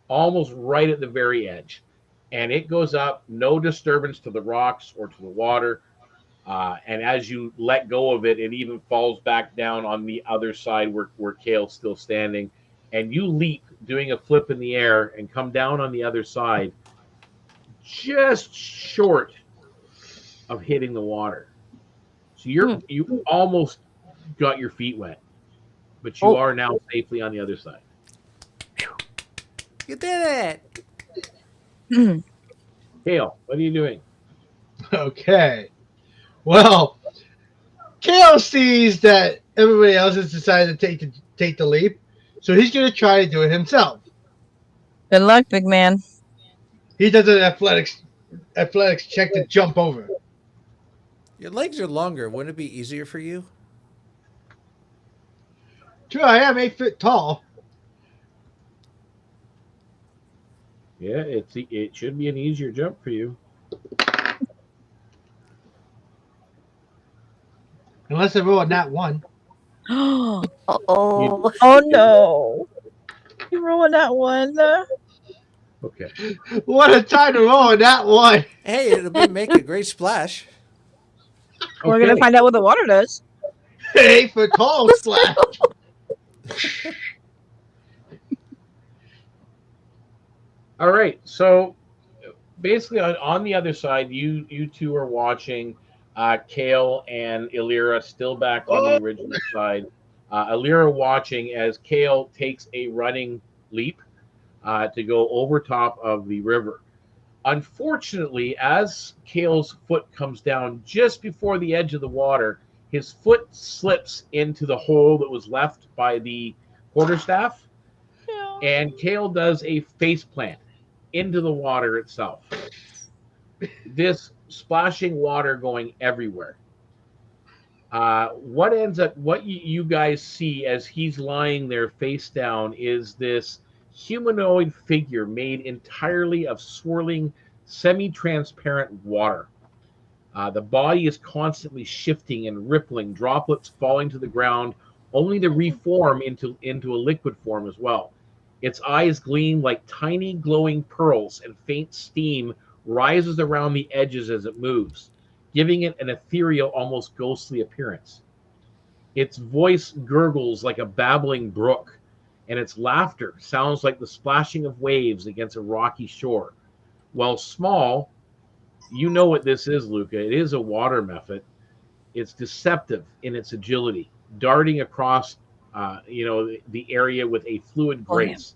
Speaker 1: almost right at the very edge, and it goes up, no disturbance to the rocks or to the water. And as you let go of it, it even falls back down on the other side where Kale's still standing, and you leap, doing a flip in the air, and come down on the other side, just short of hitting the water. So you almost got your feet wet, but you are now safely on the other side.
Speaker 3: You did it.
Speaker 1: Kale, what are you doing?
Speaker 8: Okay. Well, Kale sees that everybody else has decided to take the leap, so he's going to try to do it himself.
Speaker 7: Good luck, big man.
Speaker 8: He does an athletics check to jump over.
Speaker 3: Your legs are longer. Wouldn't it be easier for you?
Speaker 8: True, I am 8 feet tall.
Speaker 1: Yeah, it should be an easier jump for you.
Speaker 8: Unless I roll a nat 1.
Speaker 9: Oh.
Speaker 7: Oh no. You ruined that one.
Speaker 1: Okay.
Speaker 8: What a time to roll a nat 1.
Speaker 3: Hey, it'll make a great splash.
Speaker 7: We're going to find out what the water does.
Speaker 8: 8 foot tall splash.
Speaker 1: All right. So basically, on the other side, you two are watching Kale and Illyra still back on the original side. Illyra watching as Kale takes a running leap to go over top of the river. Unfortunately, as Kale's foot comes down just before the edge of the water, his foot slips into the hole that was left by the quarterstaff, and Kale does a face plant into the water itself. This splashing water going everywhere. What you guys see as he's lying there face down is this humanoid figure made entirely of swirling, semi-transparent water. The body is constantly shifting and rippling, droplets falling to the ground, only to reform into a liquid form as well. Its eyes gleam like tiny glowing pearls, and faint steam rises around the edges as it moves, giving it an ethereal, almost ghostly appearance. Its voice gurgles like a babbling brook, and its laughter sounds like the splashing of waves against a rocky shore. While small, you know what this is, Luka. It is a water mephit. It's deceptive in its agility, darting across, the area with a fluid grace.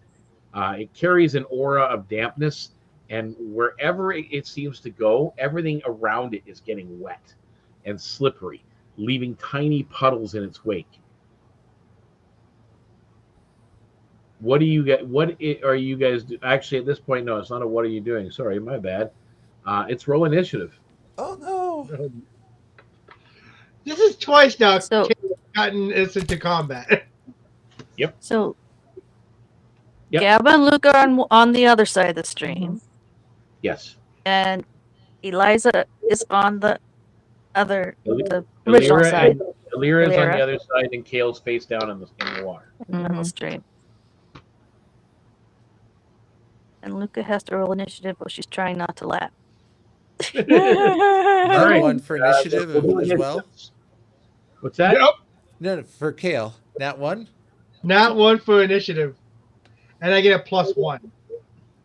Speaker 1: It carries an aura of dampness, and wherever it seems to go, everything around it is getting wet and slippery, leaving tiny puddles in its wake. What do you get? Are you guys actually at this point? No, it's not a what are you doing? Sorry, my bad. It's roll initiative.
Speaker 3: Oh no!
Speaker 8: This is twice now.
Speaker 9: So-
Speaker 8: Caleb's gotten us into combat.
Speaker 9: So
Speaker 1: Yep.
Speaker 9: Gabba and Luka are on the other side of the stream,
Speaker 1: Yes.
Speaker 9: and Eliza is on the original
Speaker 1: Alira
Speaker 9: side
Speaker 1: Alira is on the
Speaker 9: Alira.
Speaker 1: other side, and Kale's face down in the water.
Speaker 9: in the stream. And Luka has to roll initiative, but she's trying not to laugh.
Speaker 3: Not
Speaker 1: right.
Speaker 3: one for initiative
Speaker 1: We'll do
Speaker 3: as well.
Speaker 1: initiatives. What's that?
Speaker 8: Yep.
Speaker 3: No, for Kale. Not one.
Speaker 8: Not one for initiative. And I get a +1.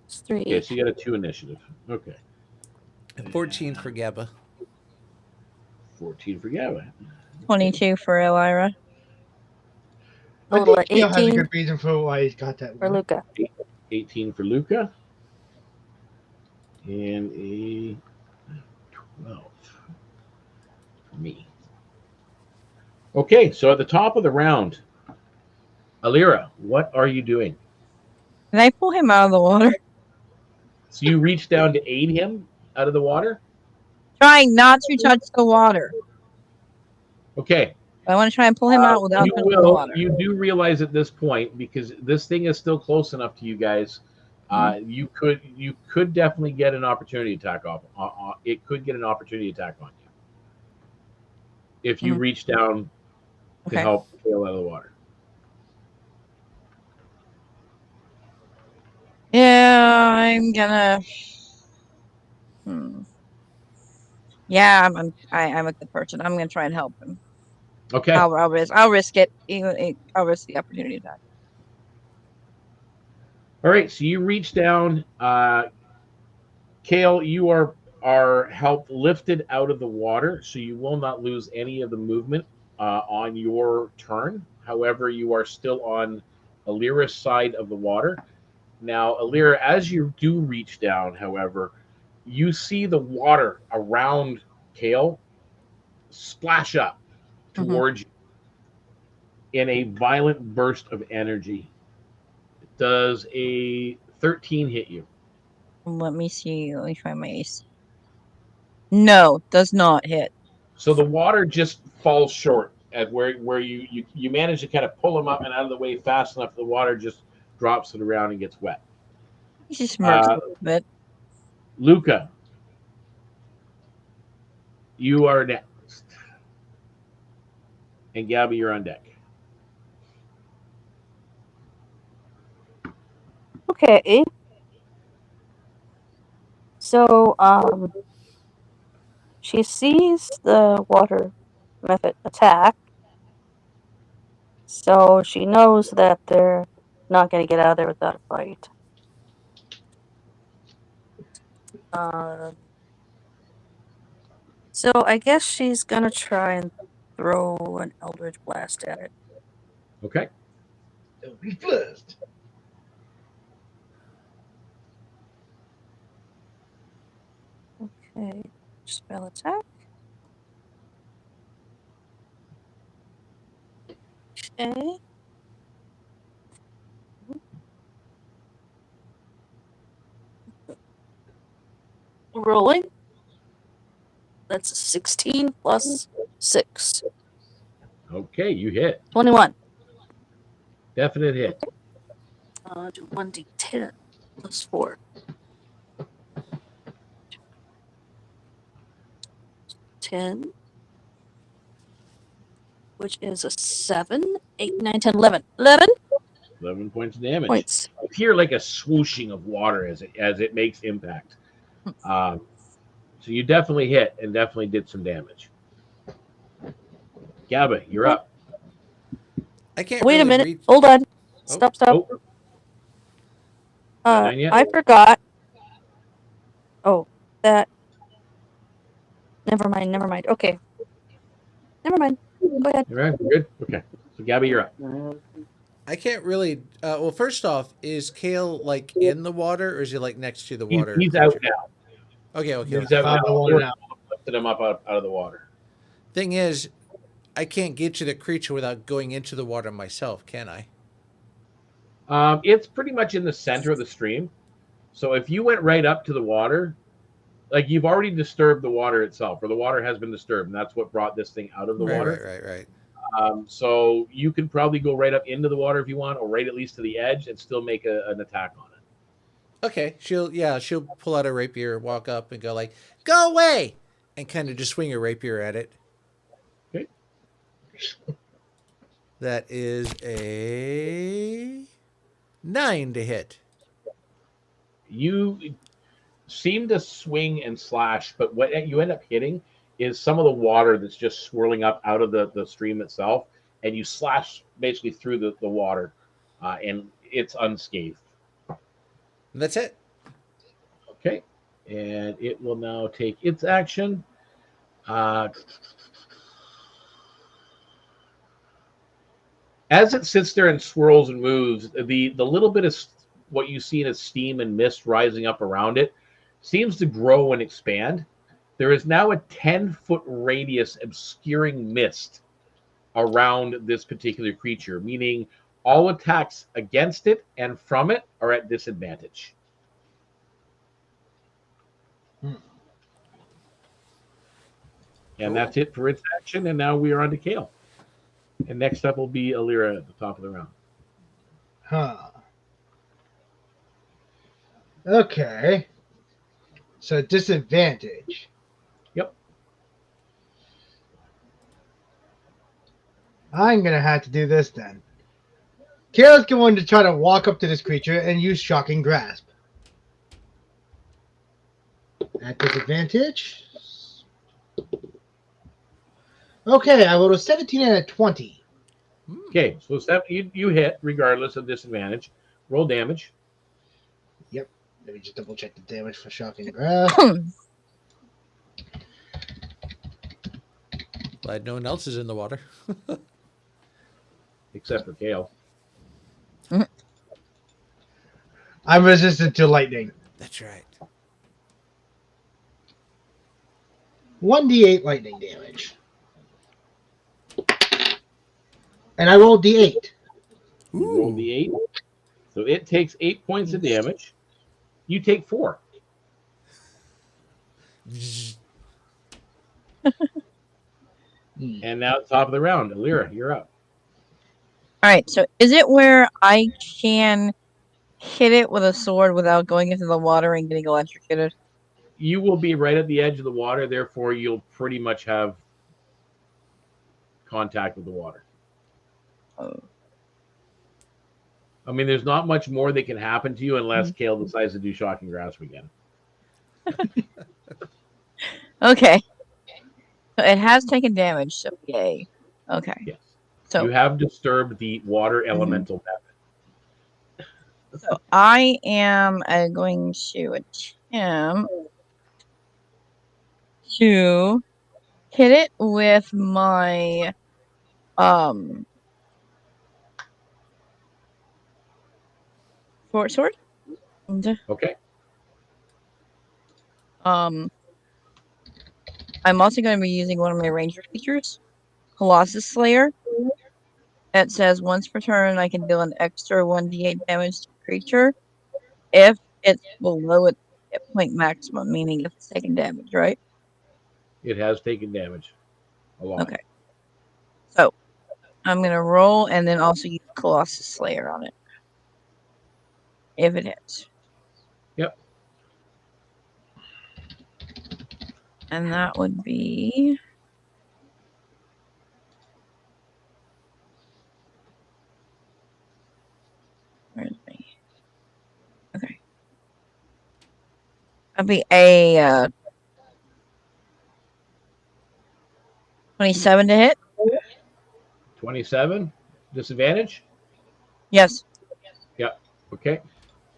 Speaker 9: It's 3.
Speaker 1: Okay, so you got a 2 initiative. Okay.
Speaker 3: And 14 for Gabba.
Speaker 1: 14 for Gabba.
Speaker 7: 22 for Elira.
Speaker 8: I
Speaker 9: Total
Speaker 8: think
Speaker 9: of
Speaker 8: Kale has a
Speaker 9: 18
Speaker 8: good reason for why he's got that
Speaker 9: for
Speaker 8: one.
Speaker 9: Luka.
Speaker 1: 18 for Luka. And a 12 for me. Okay, so at the top of the round, Alira, what are you doing?
Speaker 7: Can I pull him out of the water?
Speaker 1: So you reach down to aid him out of the water?
Speaker 7: Trying not to touch the water.
Speaker 1: Okay.
Speaker 7: I want to try and pull him out without touching the water.
Speaker 1: You do realize at this point, because this thing is still close enough to you guys, you could definitely get an opportunity attack off. It could get an opportunity attack on you if you reach down to help Kale out of the water.
Speaker 7: Yeah, I'm gonna. Yeah, I'm a good person. I'm gonna try and help him.
Speaker 1: Okay.
Speaker 7: I'll risk it. I'll risk the opportunity attack.
Speaker 1: All right. So you reach down, Kale. You are helped lifted out of the water, so you will not lose any of the movement on your turn. However, you are still on Alira's side of the water. Now, Alira, as you do reach down, however, you see the water around Kale splash up towards you in a violent burst of energy. Does a 13 hit you?
Speaker 7: Let me see. Let me try my ace. No, does not hit.
Speaker 1: So the water just falls short at where you manage to kind of pull him up and out of the way fast enough. The water just drops to the ground and gets wet.
Speaker 7: He just smirks a little bit.
Speaker 1: Luka, you are next. And Gabby, you're on deck.
Speaker 9: Okay. So, she sees the water method attack. So she knows that they're not going to get out of there without a fight. So I guess she's going to try and throw an Eldritch Blast at it.
Speaker 1: Okay.
Speaker 8: Eldritch Blast.
Speaker 9: Okay. Spell attack. Okay. Rolling. That's 16 plus 6.
Speaker 1: Okay, you hit.
Speaker 9: 21.
Speaker 1: Definite hit.
Speaker 9: Do 1d10 plus 4. 10, which is a 7, 8, 9, 10, 11. 11
Speaker 1: 11 points of damage.
Speaker 9: points.
Speaker 1: You hear like a swooshing of water as it makes impact. So you definitely hit and definitely did some damage. Gabba, you're up.
Speaker 3: I can't
Speaker 9: Wait
Speaker 3: really
Speaker 9: a minute.
Speaker 3: reach.
Speaker 9: Hold on.
Speaker 3: Oh.
Speaker 9: Stop.
Speaker 1: Oh, not done yet?
Speaker 9: I forgot. Oh, that. Never mind. Okay. Never mind. Go ahead.
Speaker 1: You're right. Good. Okay. So Gabba, you're up.
Speaker 3: I can't really. Well, first off, is Kale like in the water, or is he like next to the water?
Speaker 1: He's out
Speaker 3: creature?
Speaker 1: now.
Speaker 3: Okay.
Speaker 1: He's out
Speaker 8: Out of the
Speaker 1: now.
Speaker 8: water now.
Speaker 1: Lifted him up out of the water.
Speaker 3: Thing is, I can't get to the creature without going into the water myself, can I?
Speaker 1: It's pretty much in the center of the stream. So if you went right up to the water, like you've already disturbed the water itself, or the water has been disturbed, and that's what brought this thing out of the water.
Speaker 3: Right.
Speaker 1: So you can probably go right up into the water if you want, or right at least to the edge, and still make an attack on it.
Speaker 3: Okay. She'll pull out a rapier, walk up, and go like, "Go away," and kind of just swing a rapier at it.
Speaker 1: Okay.
Speaker 3: That is a 9 to hit.
Speaker 1: You seem to swing and slash, but what you end up hitting is some of the water that's just swirling up out of the stream itself, and you slash basically through the water, and it's unscathed.
Speaker 3: And that's it.
Speaker 1: Okay, and it will now take its action. As it sits there and swirls and moves, the little bit of what you see as steam and mist rising up around it seems to grow and expand. There is now a 10-foot radius obscuring mist around this particular creature, meaning all attacks against it and from it are at disadvantage. And that's it for its action, and now we are on to Kale. And next up will be Alira at the top of the round.
Speaker 8: Okay. So disadvantage.
Speaker 1: Yep.
Speaker 8: I'm going to have to do this then. Kale's going to try to walk up to this creature and use Shocking Grasp. At disadvantage. Okay, I rolled a 17 and a 20.
Speaker 1: Okay, so you hit regardless of disadvantage. Roll damage.
Speaker 8: Yep. Let me just double check the damage for Shocking Grasp.
Speaker 3: Glad no one else is in the water.
Speaker 1: Except for Kale.
Speaker 8: I'm resistant to lightning.
Speaker 3: That's right.
Speaker 8: 1d8 lightning damage. And I rolled d8.
Speaker 1: You roll the 8. So it takes 8 points of damage. You take 4. And now top of the round, Alira, you're up.
Speaker 7: All right. So is it where I can hit it with a sword without going into the water and getting electrocuted?
Speaker 1: You will be right at the edge of the water, therefore you'll pretty much have contact with the water.
Speaker 7: Oh.
Speaker 1: I mean, there's not much more that can happen to you unless Kale decides to do Shocking Grasp again.
Speaker 7: Okay. So it has taken damage, so yay. Okay.
Speaker 1: Yes.
Speaker 7: So
Speaker 1: you have disturbed the water elemental method.
Speaker 7: So I am going to attempt to hit it with my short sword.
Speaker 1: Okay.
Speaker 7: I'm also going to be using one of my ranger features, Colossus Slayer. It says once per turn I can deal an extra 1d8 damage to the creature if it's below its hit point maximum, meaning if it's taking damage, right?
Speaker 1: It has taken damage. A lot.
Speaker 7: Okay. So I'm gonna roll and then also use Colossus Slayer on it. If it hits.
Speaker 1: Yep.
Speaker 7: And that would be where's me? Okay. That'd be a 27 to hit.
Speaker 1: 27. Disadvantage?
Speaker 7: Yes.
Speaker 1: Yep. Okay.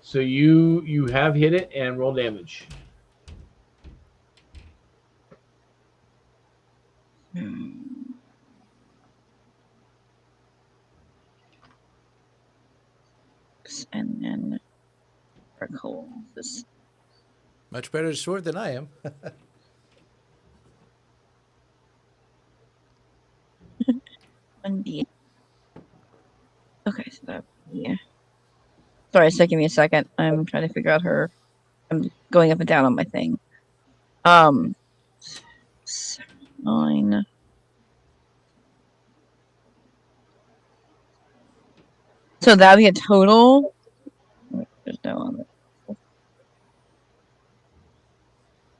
Speaker 1: So you have hit it and roll damage.
Speaker 7: And then this.
Speaker 3: Much better sword than I am.
Speaker 7: Okay, so that yeah. Sorry, it's taking me a second. I'm trying to figure out her. I'm going up and down on my thing. 9. So that'd be a total. There's no on it.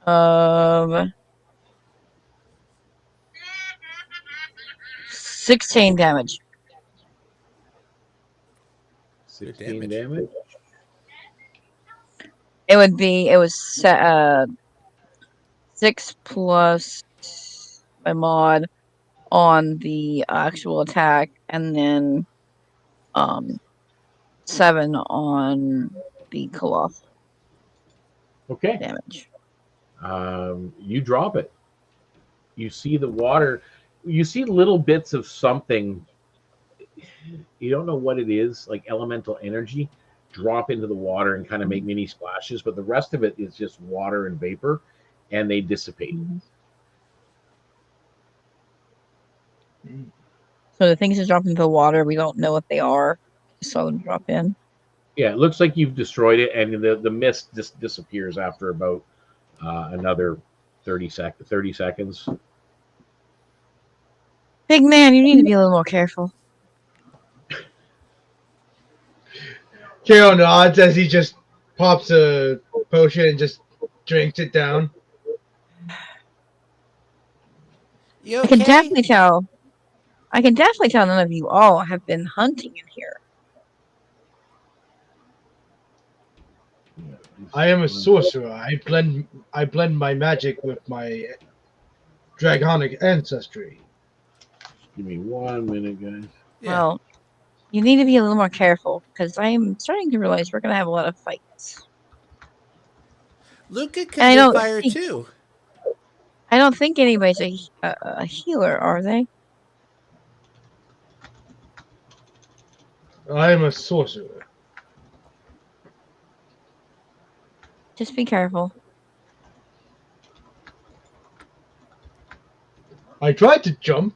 Speaker 7: Of 16 damage.
Speaker 1: 16 damage.
Speaker 7: It was 6 plus my mod on the actual attack, and then 7 on the colossal
Speaker 1: Okay.
Speaker 7: damage.
Speaker 1: You drop it. You see the water. You see little bits of something. You don't know what it is, like elemental energy, drop into the water and kind of make mini splashes, but the rest of it is just water and vapor, and they dissipate.
Speaker 7: So the things that drop into the water, we don't know what they are. Just saw them drop in.
Speaker 1: Yeah, it looks like you've destroyed it, and the mist just disappears after about another 30 seconds.
Speaker 7: Big man, you need to be a little more careful.
Speaker 8: Kale nods as he just pops a potion and just drinks it down.
Speaker 3: You
Speaker 7: I can
Speaker 3: okay?
Speaker 7: definitely tell none of you all have been hunting in here.
Speaker 8: I am a sorcerer. I blend my magic with my dragonic ancestry.
Speaker 1: Give me 1 minute, guys.
Speaker 3: Yeah.
Speaker 7: Well, you need to be a little more careful because I'm starting to realize we're gonna have a lot of fights.
Speaker 3: Luka
Speaker 7: I
Speaker 3: can do
Speaker 7: don't
Speaker 3: fire
Speaker 7: think-
Speaker 3: too.
Speaker 7: I don't think anybody's a healer, are they?
Speaker 8: I am a sorcerer.
Speaker 7: Just be careful.
Speaker 8: I tried to jump.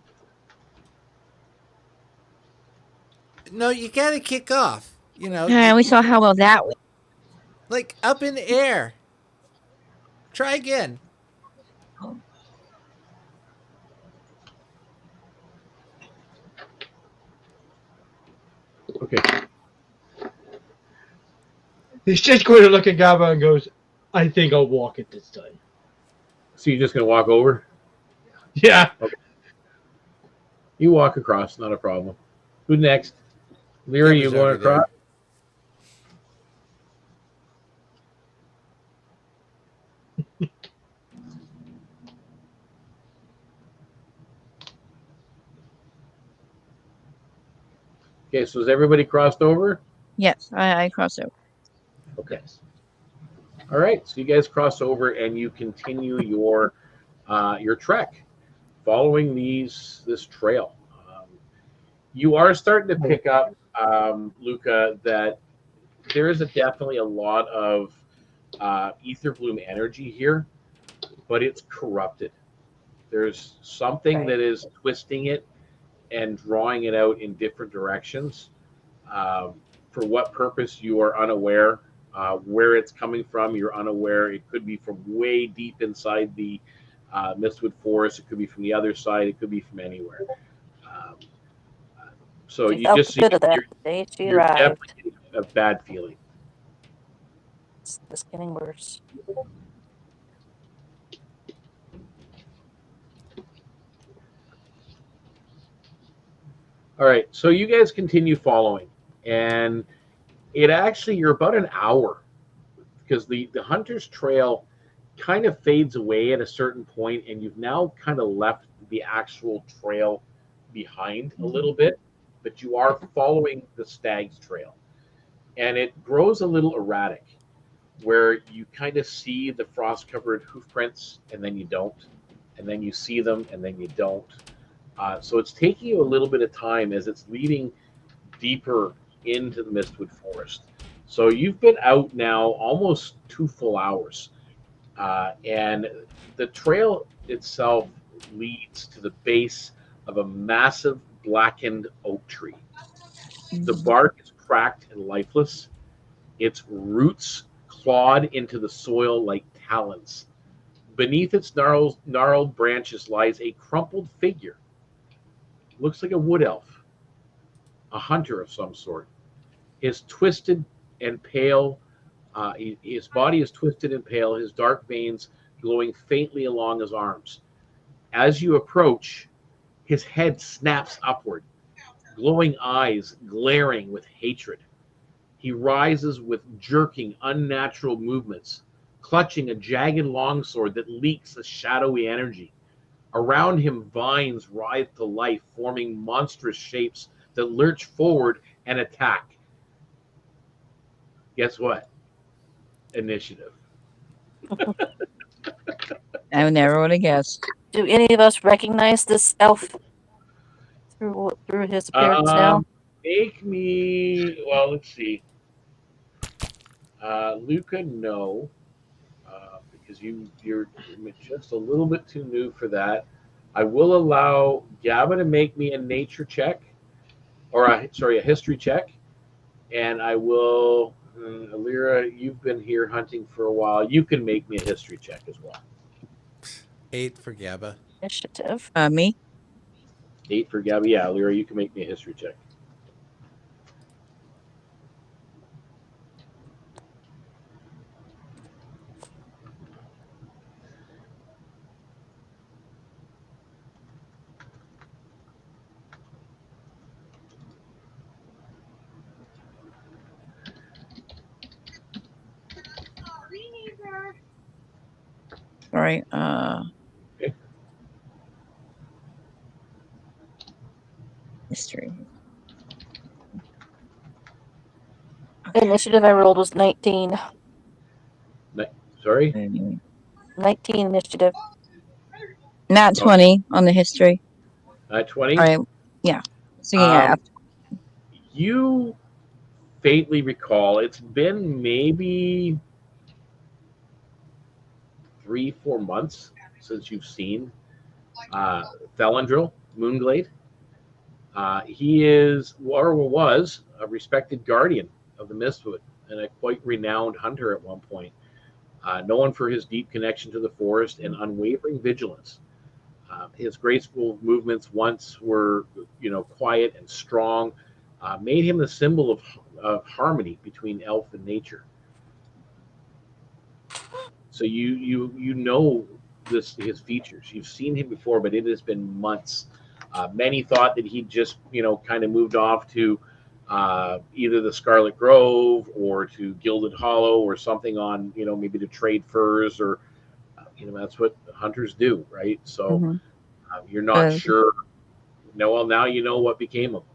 Speaker 3: No, you gotta kick off. You know,
Speaker 7: And we saw how well that went.
Speaker 3: like up in the air. Try again.
Speaker 1: Okay.
Speaker 8: He's just going to look at Gabba and goes, I think I'll walk it this time.
Speaker 1: So you're just gonna walk over?
Speaker 8: Yeah.
Speaker 1: Okay. You walk across, not a problem. Who next? Lyra,
Speaker 3: Gabba's
Speaker 1: you going
Speaker 3: over there.
Speaker 1: across? Okay, so is everybody crossed over?
Speaker 7: Yes, I crossed over.
Speaker 1: Okay. All right, so you guys cross over and you continue your trek, following this trail. You are starting to pick up, Luka, that there is definitely a lot of ether bloom energy here, but it's corrupted. There's something that is twisting it and drawing it out in different directions. For what purpose, you are unaware. Where it's coming from, you're unaware. It could be from way deep inside the Mistwood forest. It could be from the other side. It could be from anywhere. So
Speaker 9: She
Speaker 1: you
Speaker 9: felt
Speaker 1: just see
Speaker 9: good of that
Speaker 1: you're,
Speaker 9: the day she
Speaker 1: you're
Speaker 9: arrived.
Speaker 1: definitely getting a bad feeling.
Speaker 9: It's just getting worse.
Speaker 1: All right, so you guys continue following, and it actually you're about an hour because the hunter's trail kind of fades away at a certain point, and you've now kind of left the actual trail behind a little bit, but you are following the stag's trail, and it grows a little erratic, where you kind of see the frost-covered hoof prints, and then you don't, and then you see them, and then you don't. So it's taking you a little bit of time as it's leading deeper into the Mistwood forest. So you've been out now almost 2 full hours. And the trail itself leads to the base of a massive blackened oak tree. The bark is cracked and lifeless. Its roots clawed into the soil like talons. Beneath its gnarled branches lies a crumpled figure. Looks like a wood elf, a hunter of some sort. His twisted and pale, his body is twisted and pale, his dark veins glowing faintly along his arms. As you approach, his head snaps upward, glowing eyes glaring with hatred. He rises with jerking, unnatural movements, clutching a jagged longsword that leaks a shadowy energy. Around him, vines writhe to life, forming monstrous shapes that lurch forward and attack. Guess what? Initiative.
Speaker 7: I never would have guessed.
Speaker 9: Do any of us recognize this elf through his appearance now?
Speaker 1: Make me. Well, let's see. Luka, no, because you're just a little bit too new for that. I will allow Gabba to make me a nature check, or a history check, and I will. Alira, you've been here hunting for a while. You can make me a history check as well.
Speaker 3: 8 for Gabba.
Speaker 9: Initiative.
Speaker 7: Me?
Speaker 1: 8 for Gabba. Yeah, Alira, you can make me a history check.
Speaker 7: Sorry.
Speaker 1: Okay.
Speaker 7: History.
Speaker 9: The initiative I rolled was 19.
Speaker 1: Sorry?
Speaker 9: 19 initiative.
Speaker 7: Not 20 on the history.
Speaker 1: 20?
Speaker 7: All right. Yeah. So yeah.
Speaker 1: You faintly recall it's been maybe 3-4 months since you've seen Felendril Moonglade. He is, or was, a respected guardian of the Mistwood and a quite renowned hunter at one point, known for his deep connection to the forest and unwavering vigilance. His graceful movements once were, quiet and strong, made him the symbol of harmony between elf and nature. So you know his features. You've seen him before, but it has been months. Many thought that he'd just kind of moved off to either the Scarlet Grove or to Gilded Hollow or something on maybe to trade furs or that's what hunters do, right? So you're not sure. No, well now you know what became of him.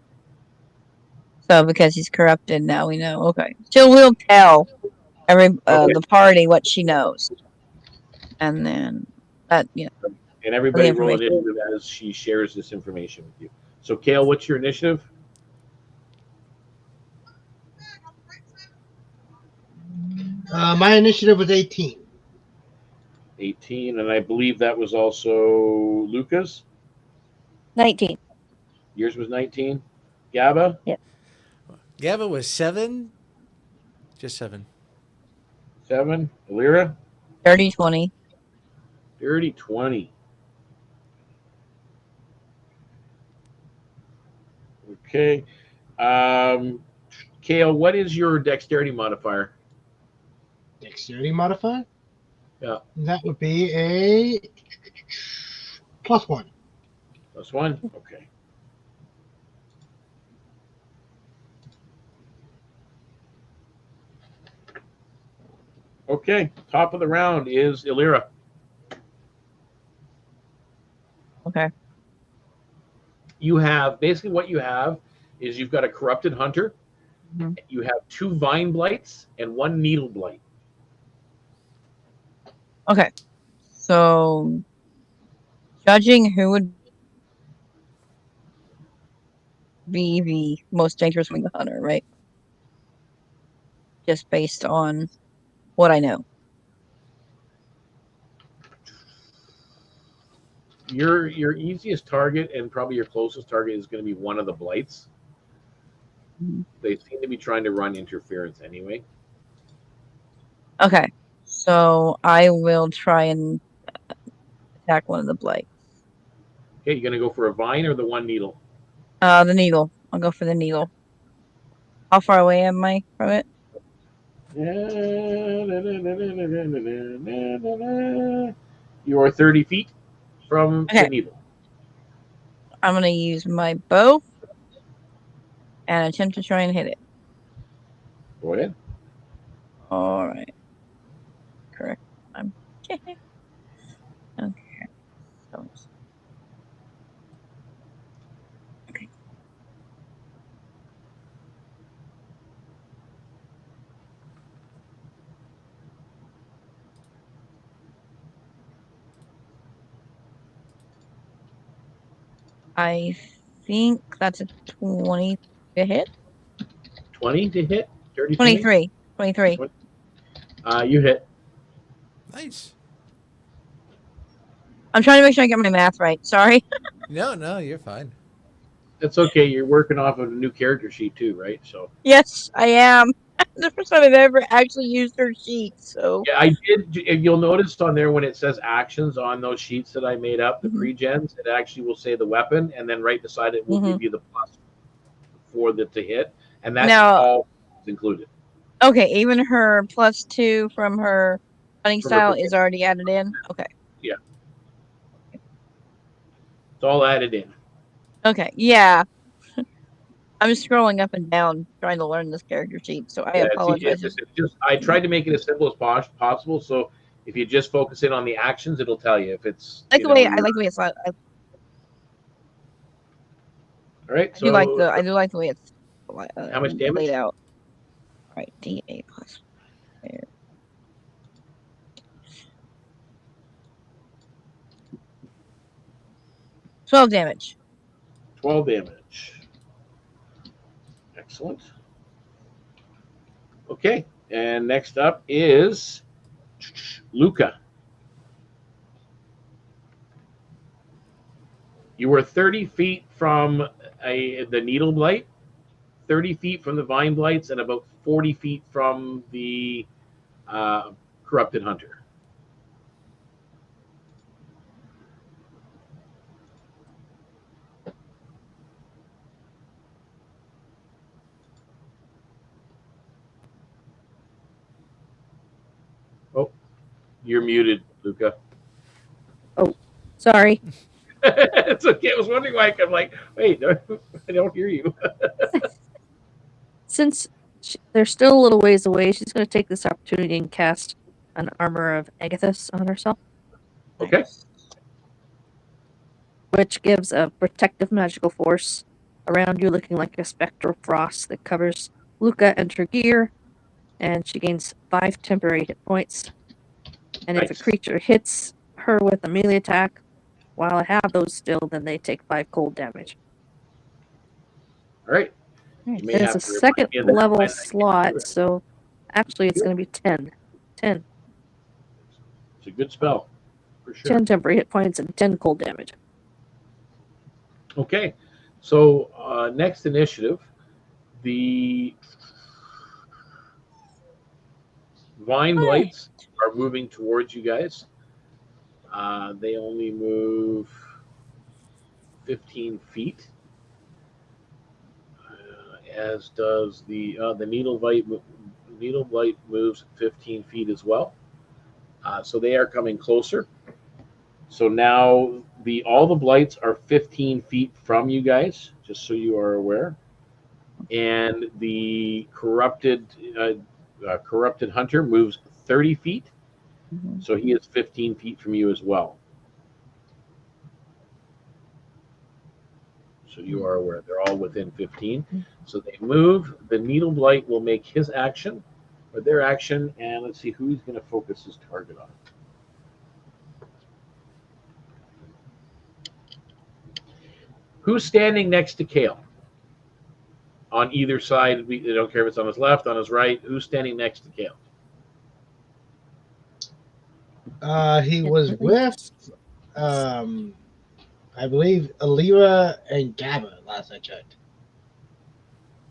Speaker 7: So because he's corrupted, now we know. Okay. So we'll tell the party what she knows, and then
Speaker 1: And everybody roll initiative as she shares this information with you. So, Kale, what's your initiative?
Speaker 8: My initiative was 18.
Speaker 1: 18, and I believe that was also Luka's.
Speaker 9: 19.
Speaker 1: Yours was 19. Gabba?
Speaker 9: Yeah.
Speaker 3: Gabba was 7. Just 7.
Speaker 1: 7. Alira?
Speaker 7: 30-20.
Speaker 1: 30-20. Okay. Kale, what is your dexterity modifier?
Speaker 8: Dexterity modifier?
Speaker 1: Yeah.
Speaker 8: That would be a +1.
Speaker 1: +1? Okay. Okay. Top of the round is Illyra.
Speaker 7: Okay.
Speaker 1: You have, basically what you have is you've got a corrupted hunter.
Speaker 7: Mhm.
Speaker 1: You have 2 vine blights and 1 needle blight.
Speaker 7: Okay. So, judging who would be the most dangerous among the hunter, right? Just based on what I know.
Speaker 1: Your easiest target and probably your closest target is going to be one of the blights.
Speaker 7: Mhm.
Speaker 1: They seem to be trying to run interference anyway.
Speaker 7: Okay. So, I will try and attack one of the blights.
Speaker 1: Okay, you going to go for a vine or the 1 needle?
Speaker 7: The needle. I'll go for the needle. How far away am I from it?
Speaker 1: You are 30 feet from
Speaker 7: Okay.
Speaker 1: the needle.
Speaker 7: I'm gonna use my bow and attempt to try and hit it.
Speaker 1: Go ahead.
Speaker 7: All right. Correct. I'm okay. So, okay. I think that's a 20 to hit.
Speaker 1: 20 to hit. Dirty 20.
Speaker 7: 23. 23.
Speaker 1: You hit.
Speaker 3: Nice.
Speaker 7: I'm trying to make sure I get my math right. Sorry.
Speaker 3: No, you're fine.
Speaker 1: That's okay. You're working off of a new character sheet too, right? So
Speaker 7: Yes, I am. The first time I've ever actually used her sheet. So,
Speaker 1: yeah, I did. You'll notice on there when it says actions on those sheets that I made up, the
Speaker 7: Mhm.
Speaker 1: pre-gens, it actually will say the weapon, and then right beside it will
Speaker 7: Mhm.
Speaker 1: give you the plus for the to hit, and that's
Speaker 7: Now,
Speaker 1: all included
Speaker 7: okay, even her +2 from her hunting
Speaker 1: from her
Speaker 7: style is
Speaker 1: proficiency.
Speaker 7: already added in. Okay.
Speaker 1: Yeah, it's all added in.
Speaker 7: Okay. Yeah. I'm scrolling up and down trying to learn this character sheet, so I
Speaker 1: Yeah,
Speaker 7: apologize.
Speaker 1: it's just I tried to make it as simple as possible. So if you just focus in on the actions, it'll tell you if it's
Speaker 7: I like the way it's all
Speaker 1: right. So
Speaker 7: I do like the way it's
Speaker 1: how much damage?
Speaker 7: laid out. All right, D8 plus. 12 damage.
Speaker 1: 12 damage. Excellent. Okay, and next up is Luka. You were 30 feet from the needle blight, 30 feet from the vine blights, and about 40 feet from the corrupted hunter. Oh, you're muted, Luka.
Speaker 9: Oh, sorry.
Speaker 1: It's okay. I was wondering why I'm like, wait, I don't hear you.
Speaker 9: Since they're still a little ways away, she's going to take this opportunity and cast an Armor of Agathis on herself,
Speaker 1: Okay.
Speaker 9: which gives a protective magical force around you, looking like a spectral frost that covers Luka and her gear, and she gains 5 temporary hit points. And if a
Speaker 1: Nice.
Speaker 9: creature hits her with a melee attack, while I have those still, then they take 5 cold damage.
Speaker 1: All right.
Speaker 7: Nice.
Speaker 1: You may
Speaker 9: And it's
Speaker 1: have
Speaker 9: a
Speaker 1: to remind
Speaker 9: second
Speaker 1: me of that
Speaker 9: level
Speaker 1: when I get to
Speaker 9: slot,
Speaker 1: it.
Speaker 9: so actually it's going to be 10. 10.
Speaker 1: It's a good spell, for sure.
Speaker 9: 10 temporary hit points and 10 cold damage.
Speaker 1: Okay. So next initiative, the vine blights are moving towards you guys. They only move 15 feet. as does the needle blight. Needle blight moves 15 feet as well. So they are coming closer. So now all the blights are 15 feet from you guys, just so you are aware. And the corrupted hunter moves 30 feet. So he is 15 feet from you as well. So you are aware they're all within 15. So they move. The needle blight will make his action, or their action, and let's see who he's going to focus his target on. Who's standing next to Kale? On either side, we don't care if it's on his left, on his right. Who's standing next to Kale?
Speaker 8: He was with, I believe, Alira and Gabba last I checked.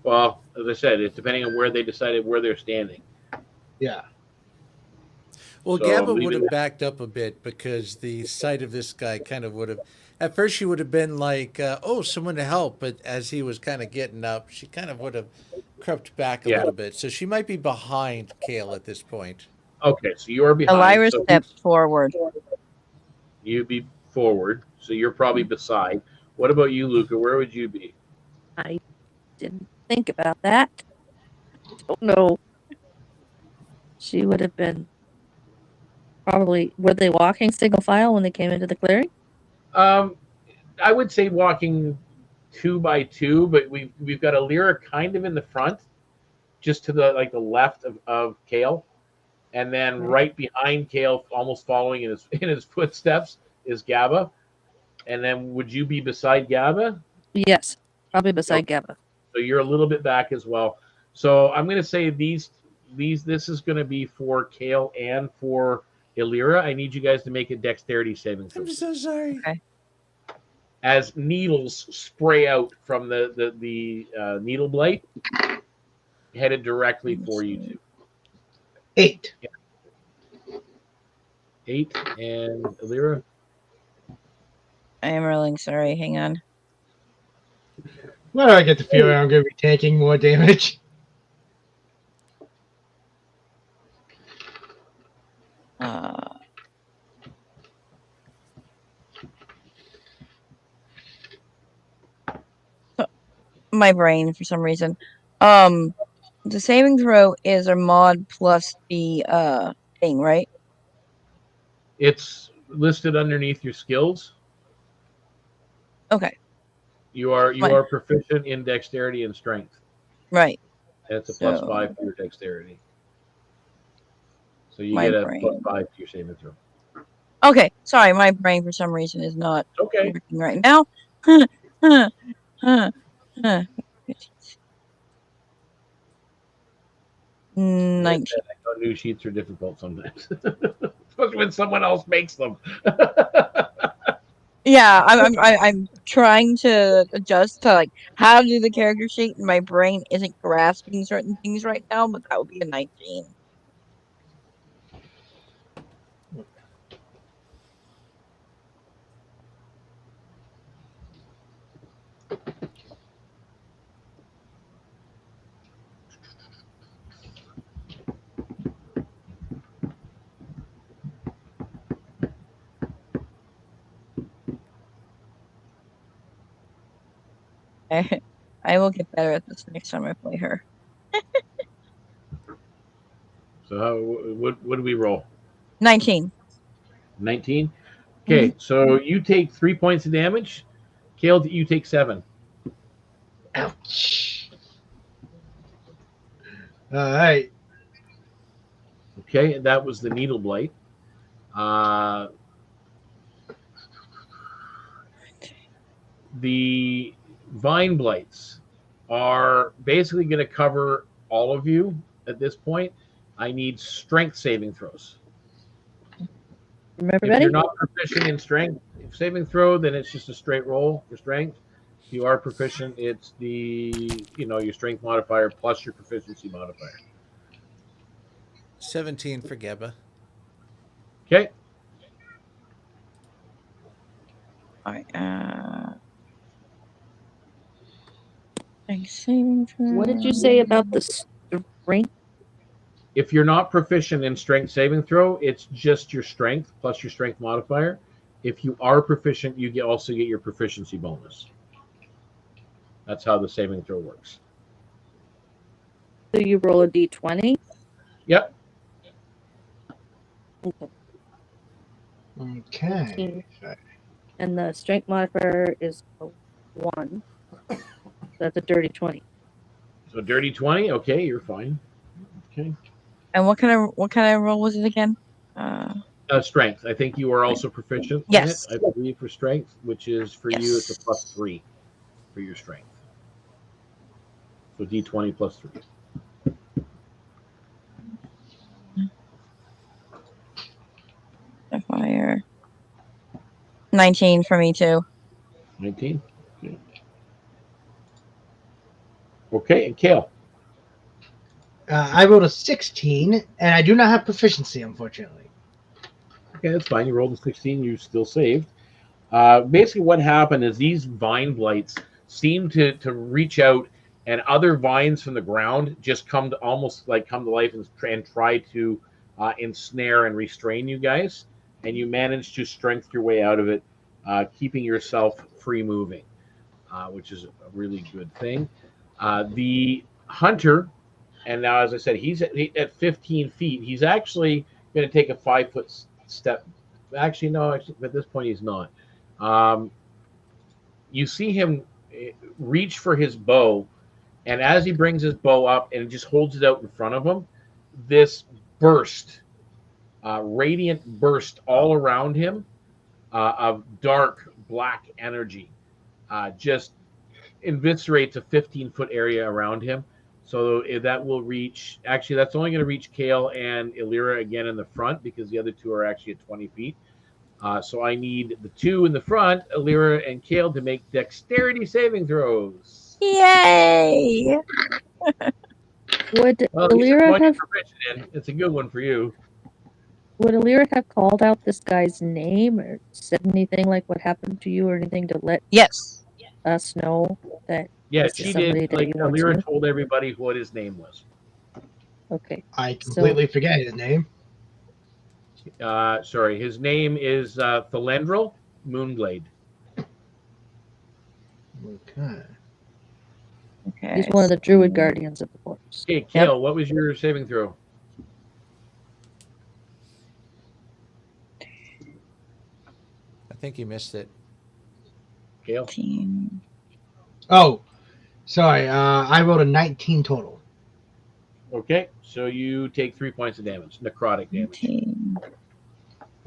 Speaker 1: Well, as I said, it's depending on where they decided where they're standing.
Speaker 8: Yeah.
Speaker 3: Well,
Speaker 1: So
Speaker 3: Gabba
Speaker 1: leaving
Speaker 3: would have
Speaker 1: that-
Speaker 3: backed up a bit because the sight of this guy kind of would have. At first, she would have been like, "Oh, someone to help," but as he was kind of getting up, she kind of would have crept back a
Speaker 1: Yeah.
Speaker 3: little bit. So she might be behind Kale at this point.
Speaker 1: Okay, so you are behind.
Speaker 7: Elira
Speaker 1: So
Speaker 7: stepped forward.
Speaker 1: you be forward, so you're probably beside. What about you, Luka? Where would you be?
Speaker 9: I didn't think about that. Don't know. She would have been probably. Were they walking single file when they came into the clearing?
Speaker 1: I would say walking 2 by 2, but we've got Alira kind of in the front, just to the left of Kale, and then right behind Kale, almost following in his footsteps, is Gabba. And then would you be beside Gabba?
Speaker 9: Yes, probably beside Gabba.
Speaker 1: So you're a little bit back as well. So I'm going to say this is going to be for Kale and for Illyra. I need you guys to make a dexterity saving throw.
Speaker 3: I'm so sorry.
Speaker 7: Okay.
Speaker 1: As needles spray out from the needle blight, headed directly for you two.
Speaker 8: 8.
Speaker 1: 8 and Illyra.
Speaker 7: I am rolling. Sorry. Hang on.
Speaker 8: Why do I get the feeling I'm going to be taking more damage?
Speaker 7: My brain for some reason. The saving throw is a mod plus the thing, right?
Speaker 1: It's listed underneath your skills.
Speaker 7: Okay.
Speaker 1: You are
Speaker 7: Fine.
Speaker 1: proficient in dexterity and strength.
Speaker 7: Right.
Speaker 1: And it's a plus
Speaker 7: So-
Speaker 1: 5 for your dexterity. So you
Speaker 7: My
Speaker 1: get a
Speaker 7: brain.
Speaker 1: plus 5 to your saving throw.
Speaker 7: Okay. Sorry, my brain for some reason is not
Speaker 1: Okay.
Speaker 7: working right now. 19.
Speaker 1: I know new sheets are difficult sometimes, especially when someone else makes them.
Speaker 7: Yeah, I'm trying to adjust to how to do the character sheet, and my brain isn't grasping certain things right now. But that would be a 19. I will get better at this next time I play her.
Speaker 1: So what do we roll?
Speaker 7: 19.
Speaker 1: 19. Okay, so you take 3 points of damage. Kale, you take 7.
Speaker 8: Ouch. All right.
Speaker 1: Okay, and that was the needle blight. The vine blights are basically going to cover all of you at this point. I need strength saving throws.
Speaker 9: Remember,
Speaker 1: If
Speaker 9: Betty?
Speaker 1: you're not proficient in strength saving throw, then it's just a straight roll for strength. If you are proficient, it's your strength modifier plus your proficiency modifier.
Speaker 3: 17 for Gabba.
Speaker 1: Okay.
Speaker 7: All right. Strength saving throw.
Speaker 9: What did you say about the strength?
Speaker 1: If you're not proficient in strength saving throw, it's just your strength plus your strength modifier. If you are proficient, you also get your proficiency bonus. That's how the saving throw works.
Speaker 9: So you roll a d20?
Speaker 1: Yep.
Speaker 9: Okay.
Speaker 8: Okay.
Speaker 9: And the strength modifier is a 1. That's a dirty 20.
Speaker 1: So dirty 20. Okay, you're fine. Okay.
Speaker 7: And what kind of roll was it again?
Speaker 1: Strength. I think you are also proficient
Speaker 7: Yes.
Speaker 1: in it, I believe, for strength, which is for you, it's a +3 for your strength. So D20 +3.
Speaker 7: Fire. 19 for me too.
Speaker 1: 19. Okay. Okay, and Kale.
Speaker 8: I rolled a 16, and I do not have proficiency, unfortunately.
Speaker 1: Okay, that's fine. You rolled a 16. You still saved. Basically, what happened is these vine blights seem to reach out, and other vines from the ground just come to life and try to ensnare and restrain you guys. And you manage to strength your way out of it, keeping yourself free moving, which is a really good thing. The hunter, and now as I said, he's at 15 feet. He's actually going to take a 5-foot step. Actually, no. Actually, at this point, he's not. You see him reach for his bow, and as he brings his bow up and just holds it out in front of him, this burst, radiant burst all around him of dark black energy, just eviscerates a 15-foot area around him. So that will reach. Actually, that's only going to reach Kale and Illyra again in the front because the other two are actually at 20 feet. So I need the two in the front, Illyra and Kale, to make dexterity saving throws.
Speaker 7: Yay!
Speaker 9: Would
Speaker 1: Well, at least it's
Speaker 9: Illyra
Speaker 1: one
Speaker 9: have
Speaker 1: you're proficient in. It's a good one for you.
Speaker 9: would Illyra have called out this guy's name or said anything like what happened to you or anything to let
Speaker 7: Yes.
Speaker 9: us know that
Speaker 1: Yeah,
Speaker 9: this is
Speaker 1: she
Speaker 9: somebody
Speaker 1: did.
Speaker 9: that
Speaker 1: Like
Speaker 9: you want to
Speaker 1: Illyra
Speaker 9: know?
Speaker 1: told everybody what his name was.
Speaker 9: Okay.
Speaker 8: I completely forget his name.
Speaker 1: Sorry, his name is Thalendril Moonglade.
Speaker 8: Okay.
Speaker 7: Okay.
Speaker 9: He's one of the druid guardians of the forest.
Speaker 1: Okay, Kale, what was your saving throw?
Speaker 3: I think you missed it.
Speaker 1: Kale.
Speaker 7: 15.
Speaker 8: Oh, sorry. I rolled a 19 total.
Speaker 1: Okay, so you take 3 points of damage, necrotic damage.
Speaker 7: 19.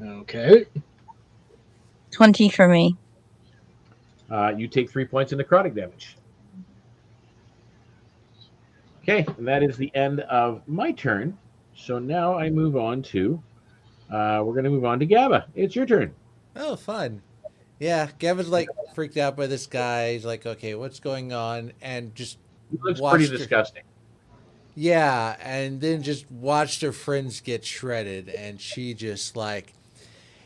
Speaker 8: Okay.
Speaker 7: 20 for me.
Speaker 1: You take 3 points of necrotic damage. Okay, and that is the end of my turn. So now I move on to, we're going to move on to Gabba. It's your turn.
Speaker 3: Oh, fun. Yeah, Gavin's like freaked out by this guy. He's like, okay, what's going on? And just
Speaker 1: It looks
Speaker 3: watched
Speaker 1: pretty
Speaker 3: her-
Speaker 1: disgusting.
Speaker 3: Yeah, and then just watched her friends get shredded, and she just like,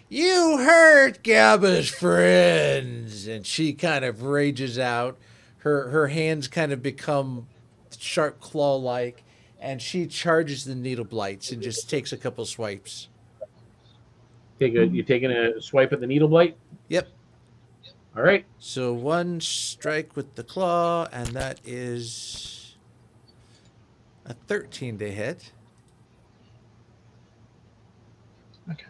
Speaker 3: you hurt Gabba's friends, and she kind of rages out. Her hands kind of become sharp claw-like, and she charges the needle blights and just takes a couple swipes.
Speaker 1: You taking a swipe at the needle blight?
Speaker 3: Yep.
Speaker 1: All right.
Speaker 3: So one strike with the claw, and that is a 13 to hit.
Speaker 8: Okay.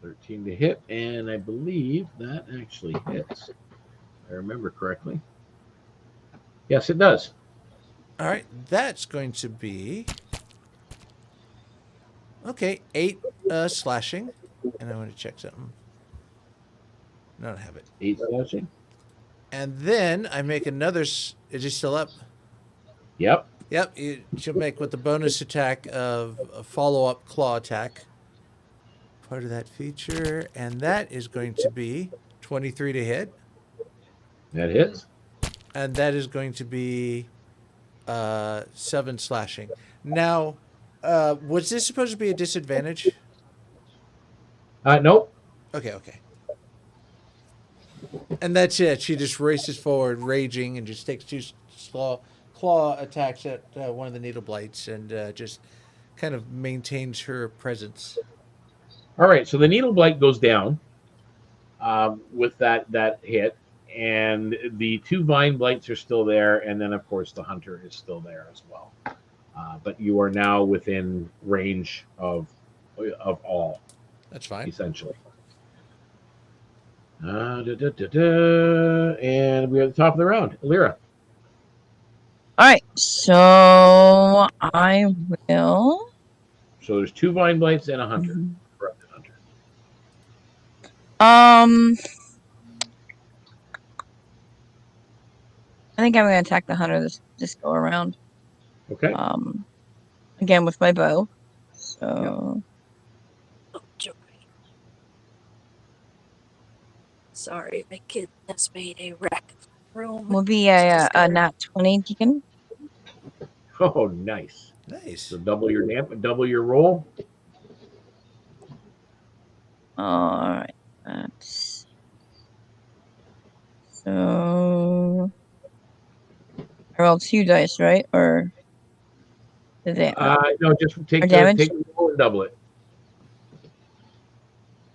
Speaker 1: 13 to hit, and I believe that actually hits. If I remember correctly. Yes, it does.
Speaker 3: All right, that's going to be okay. 8 slashing, and I want to check something. No, I don't have it.
Speaker 1: 8 slashing.
Speaker 3: And then I make another. Is he still up?
Speaker 1: Yep.
Speaker 3: Yep. She'll make with the bonus attack of a follow-up claw attack. Part of that feature, and that is going to be 23 to hit,
Speaker 1: That hits.
Speaker 3: and that is going to be 7 slashing. Now, was this supposed to be a disadvantage?
Speaker 1: Nope.
Speaker 3: Okay. And that's it. She just races forward, raging, and just takes two claw attacks at one of the needle blights, and just kind of maintains her presence.
Speaker 1: All right, so the needle blight goes down with that hit, and the 2 vine blights are still there, and then of course the hunter is still there as well. But you are now within range of all.
Speaker 3: That's fine.
Speaker 1: Essentially. And we're at the top of the round. Lyra.
Speaker 7: All right, so I will.
Speaker 1: So there's 2 vine blights and a hunter.
Speaker 7: Mhm.
Speaker 1: Corrupted hunter.
Speaker 7: I think I'm gonna attack the hunter this go around.
Speaker 1: Okay.
Speaker 7: Again with my bow. So.
Speaker 9: Oh, joy. Sorry, my kid has made a wreck of the room.
Speaker 7: Will be a nat 20, Deacon.
Speaker 1: Oh, nice.
Speaker 3: Nice.
Speaker 1: So double your roll.
Speaker 7: All right. That's so. I rolled 2 dice, right? Or did they?
Speaker 1: No, just take
Speaker 7: damage?
Speaker 1: the roll and double it.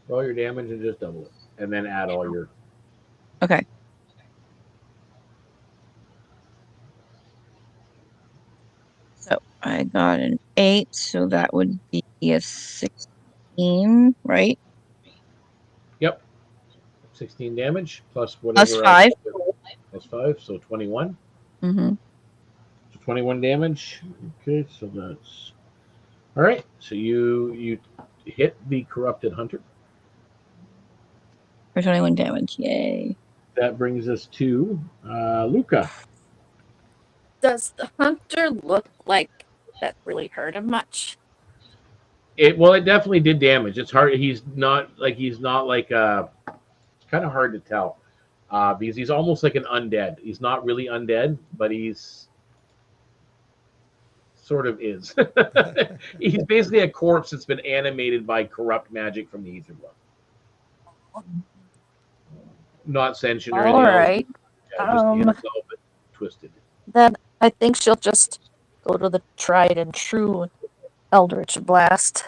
Speaker 1: Roll your damage and just double it, and then add all your.
Speaker 7: Okay. So I got an 8, so that would be a 16, right?
Speaker 1: Yep. 16 damage plus whatever.
Speaker 7: Plus 5.
Speaker 1: Plus 5, so 21.
Speaker 7: Mm-hmm.
Speaker 1: So 21 damage. Okay, so that's all right. So you hit the corrupted hunter.
Speaker 7: For 21 damage. Yay.
Speaker 1: That brings us to Luka.
Speaker 9: Does the hunter look like that really hurt him much?
Speaker 1: It definitely did damage. It's hard. He's not like it's kind of hard to tell because he's almost like an undead. He's not really undead, but he's sort of is. He's basically a corpse that's been animated by corrupt magic from the Aetherborn. Not sentient or anything.
Speaker 9: All right.
Speaker 1: Yeah, just twisted.
Speaker 9: Then I think she'll just go to the tried and true Eldritch Blast,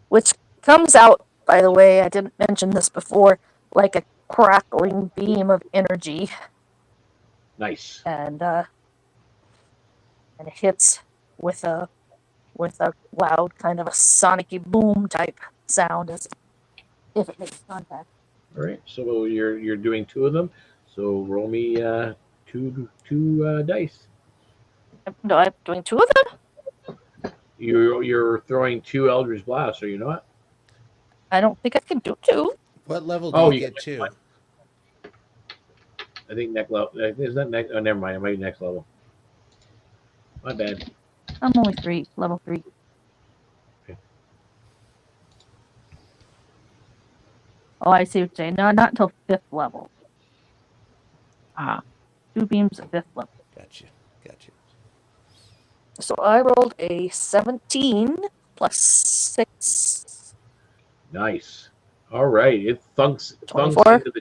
Speaker 9: which comes out, by the way, I didn't mention this before, like a crackling beam of energy.
Speaker 1: Nice.
Speaker 9: And it hits with a loud kind of a sonic-y boom type sound as if it makes contact.
Speaker 1: All right. So you're doing 2 of them. So roll me two dice.
Speaker 9: No, I'm doing 2 of them?
Speaker 1: You're throwing 2 Eldritch Blasts, are you not?
Speaker 9: I don't think I can do 2.
Speaker 3: What level do you get to?
Speaker 1: I think next level. Is that next? Oh, never mind. It might be next level. My bad.
Speaker 9: I'm only 3, level 3.
Speaker 1: Okay.
Speaker 9: Oh, I see what you're saying. No, not until 5th level. 2 beams at 5th level.
Speaker 3: Gotcha.
Speaker 9: So I rolled a 17 plus 6.
Speaker 1: Nice. All right. It thunks
Speaker 9: 24.
Speaker 1: into the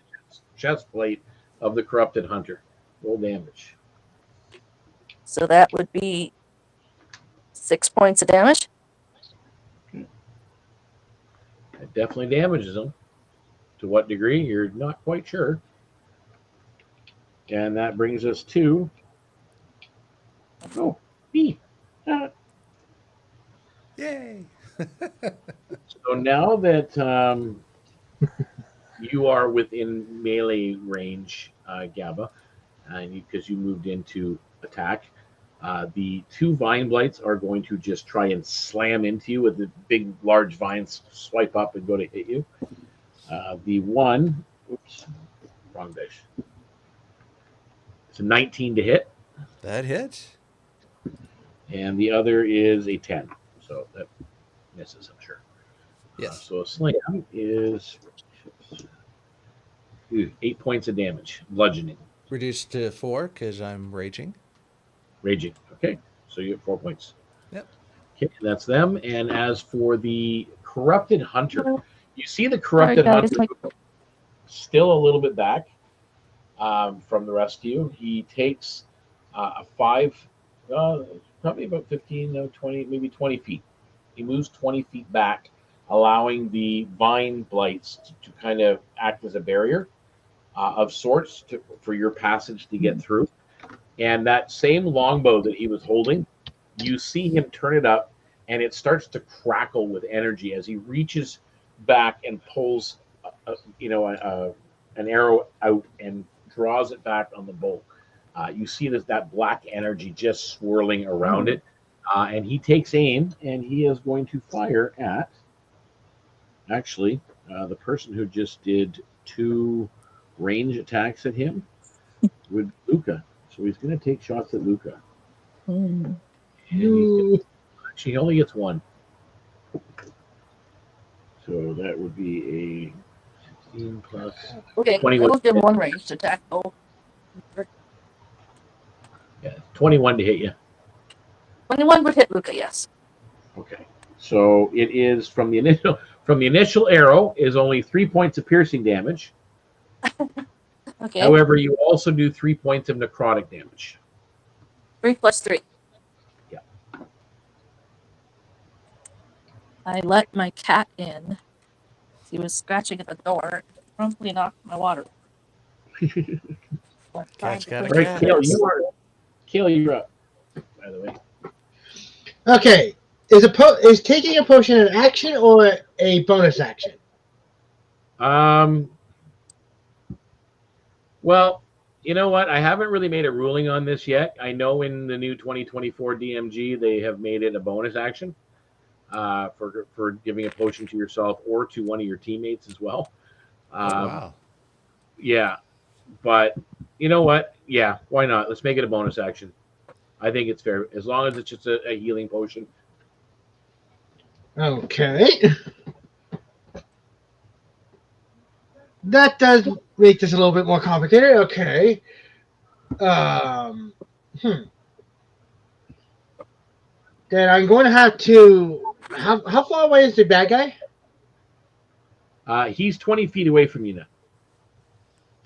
Speaker 1: chest plate of the corrupted hunter. Roll damage.
Speaker 9: So that would be 6 points of damage.
Speaker 1: It definitely damages him. To what degree, you're not quite sure. And that brings us to me.
Speaker 3: Yay!
Speaker 1: So now that you are within melee range, Gabba, and because you moved into attack, the 2 vine blights are going to just try and slam into you with the big, large vines swipe up and go to hit you. The one, wrong dice. It's a 19 to hit.
Speaker 3: That hits.
Speaker 1: And the other is a 10. So that misses, I'm sure.
Speaker 3: Yes.
Speaker 1: So a slam is 8 points of damage, bludgeoning.
Speaker 3: Reduced to 4 because I'm raging.
Speaker 1: Raging. Okay. So you have 4 points.
Speaker 3: Yep.
Speaker 1: Okay, that's them. And as for the corrupted hunter, you see the corrupted hunter still a little bit back. from the rest of you. He takes a 5, probably about 15, no, 20, maybe 20 feet. He moves 20 feet back, allowing the vine blights to kind of act as a barrier of sorts for your passage to get through. And that same longbow that he was holding, you see him turn it up, and it starts to crackle with energy as he reaches back and pulls, an arrow out and draws it back on the bow. You see that black energy just swirling around it, and he takes aim, and he is going to fire at, actually, the person who just did 2 range attacks at him with Luka. So he's going to take shots at Luka. And he only gets 1. So that would be a 16 plus
Speaker 9: Okay,
Speaker 1: 21.
Speaker 9: I'll give 1 ranged attack. Oh,
Speaker 1: Yeah, 21 to hit you.
Speaker 9: 21 would hit Luka, yes.
Speaker 1: Okay. So it is from the initial arrow is only 3 points of piercing damage.
Speaker 9: Okay.
Speaker 1: However, you also do 3 points of necrotic damage.
Speaker 9: 3 plus 3.
Speaker 1: Yeah.
Speaker 9: I let my cat in. He was scratching at the door. Promptly knocked my water.
Speaker 3: Cat's got a
Speaker 1: All right,
Speaker 3: cat.
Speaker 1: Kale, you're up. By the way.
Speaker 8: Okay. Is taking a potion an action or a bonus action?
Speaker 1: Well, you know what? I haven't really made a ruling on this yet. I know in the new 2024 DMG they have made it a bonus action for giving a potion to yourself or to one of your teammates as well.
Speaker 3: Wow.
Speaker 1: Yeah, but you know what? Yeah, why not? Let's make it a bonus action. I think it's fair as long as it's just a healing potion.
Speaker 8: Okay. That does make this a little bit more complicated. Okay. Then I'm going to have to. How far away is the bad guy?
Speaker 1: He's 20 feet away from you now.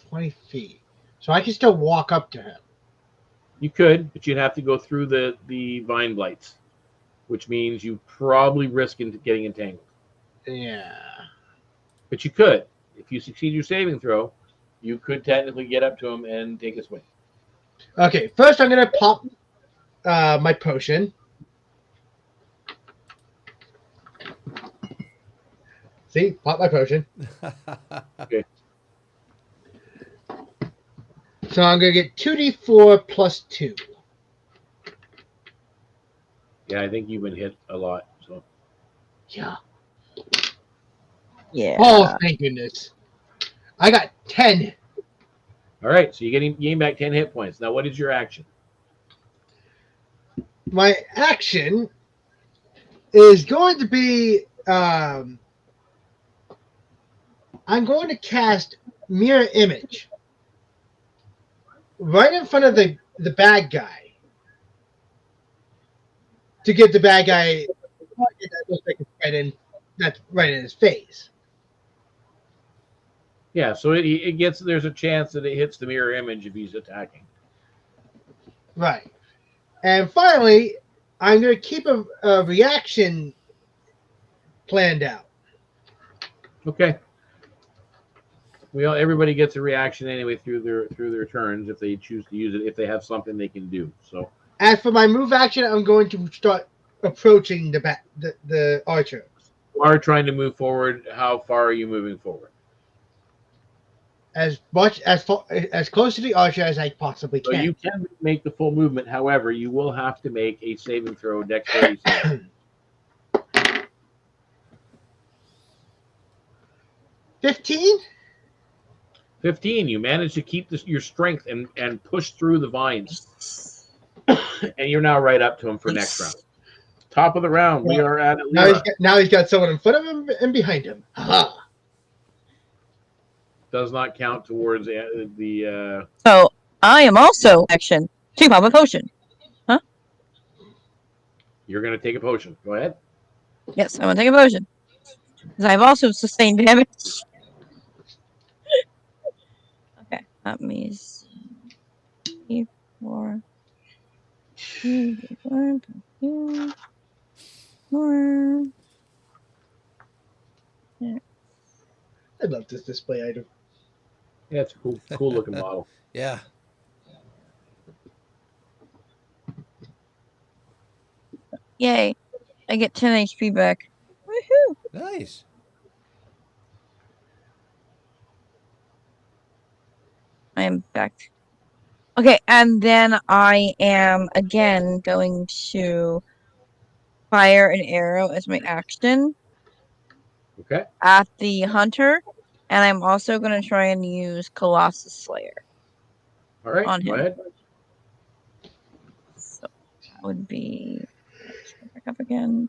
Speaker 8: 20 feet. So I can still walk up to him.
Speaker 1: You could, but you'd have to go through the vine blights, which means you probably risk getting entangled.
Speaker 8: Yeah.
Speaker 1: But you could. If you succeed your saving throw, you could technically get up to him and take a swing.
Speaker 8: Okay, first I'm going to pop my potion. See? Pop my potion.
Speaker 1: Okay.
Speaker 8: So I'm going to get 2d4 plus 2.
Speaker 1: Yeah, I think you've been hit a lot. So
Speaker 8: Yeah.
Speaker 7: Yeah.
Speaker 8: Oh, thank goodness. I got 10.
Speaker 1: all right, so you gain back 10 hit points. Now, what is your action?
Speaker 8: My action is going to be I'm going to cast Mirror Image right in front of the bad guy to give the bad guy that looks like it's right in his face.
Speaker 1: Yeah, so there's a chance that it hits the mirror image if he's attacking.
Speaker 8: Right. And finally, I'm going to keep a reaction planned out.
Speaker 1: Okay. Everybody gets a reaction anyway through their turns if they choose to use it, if they have something they can do. So
Speaker 8: As for my move action, I'm going to start approaching the archer.
Speaker 1: you are trying to move forward. How far are you moving forward?
Speaker 8: As close to the archer as I possibly
Speaker 1: So
Speaker 8: can.
Speaker 1: you can make the full movement. However, you will have to make a saving throw, dexterity saving.
Speaker 8: 15?
Speaker 1: 15. You manage to keep your strength and push through the vines. And you're now right up to him for next round. Top of the round. We are at Lyra.
Speaker 8: Now he's got someone in front of him and behind him. Aha.
Speaker 1: Does not count towards the
Speaker 7: So I am also action to pop a potion.
Speaker 1: You're going to take a potion. Go ahead.
Speaker 7: Yes, I'm gonna take a potion. Because I've also sustained damage. Okay. That means 4, 2, 4, 2, 4.
Speaker 8: I love this display item.
Speaker 1: Yeah, it's a cool looking model.
Speaker 3: Yeah.
Speaker 7: Yay! I get 10 HP back. Woohoo!
Speaker 3: Nice.
Speaker 7: I am back. Okay, and then I am again going to fire an arrow as my action
Speaker 1: Okay.
Speaker 7: at the hunter, and I'm also going to try and use Colossus Slayer
Speaker 1: All right.
Speaker 7: on
Speaker 1: Go
Speaker 7: him.
Speaker 1: ahead.
Speaker 7: So that would be. Let's go back up again.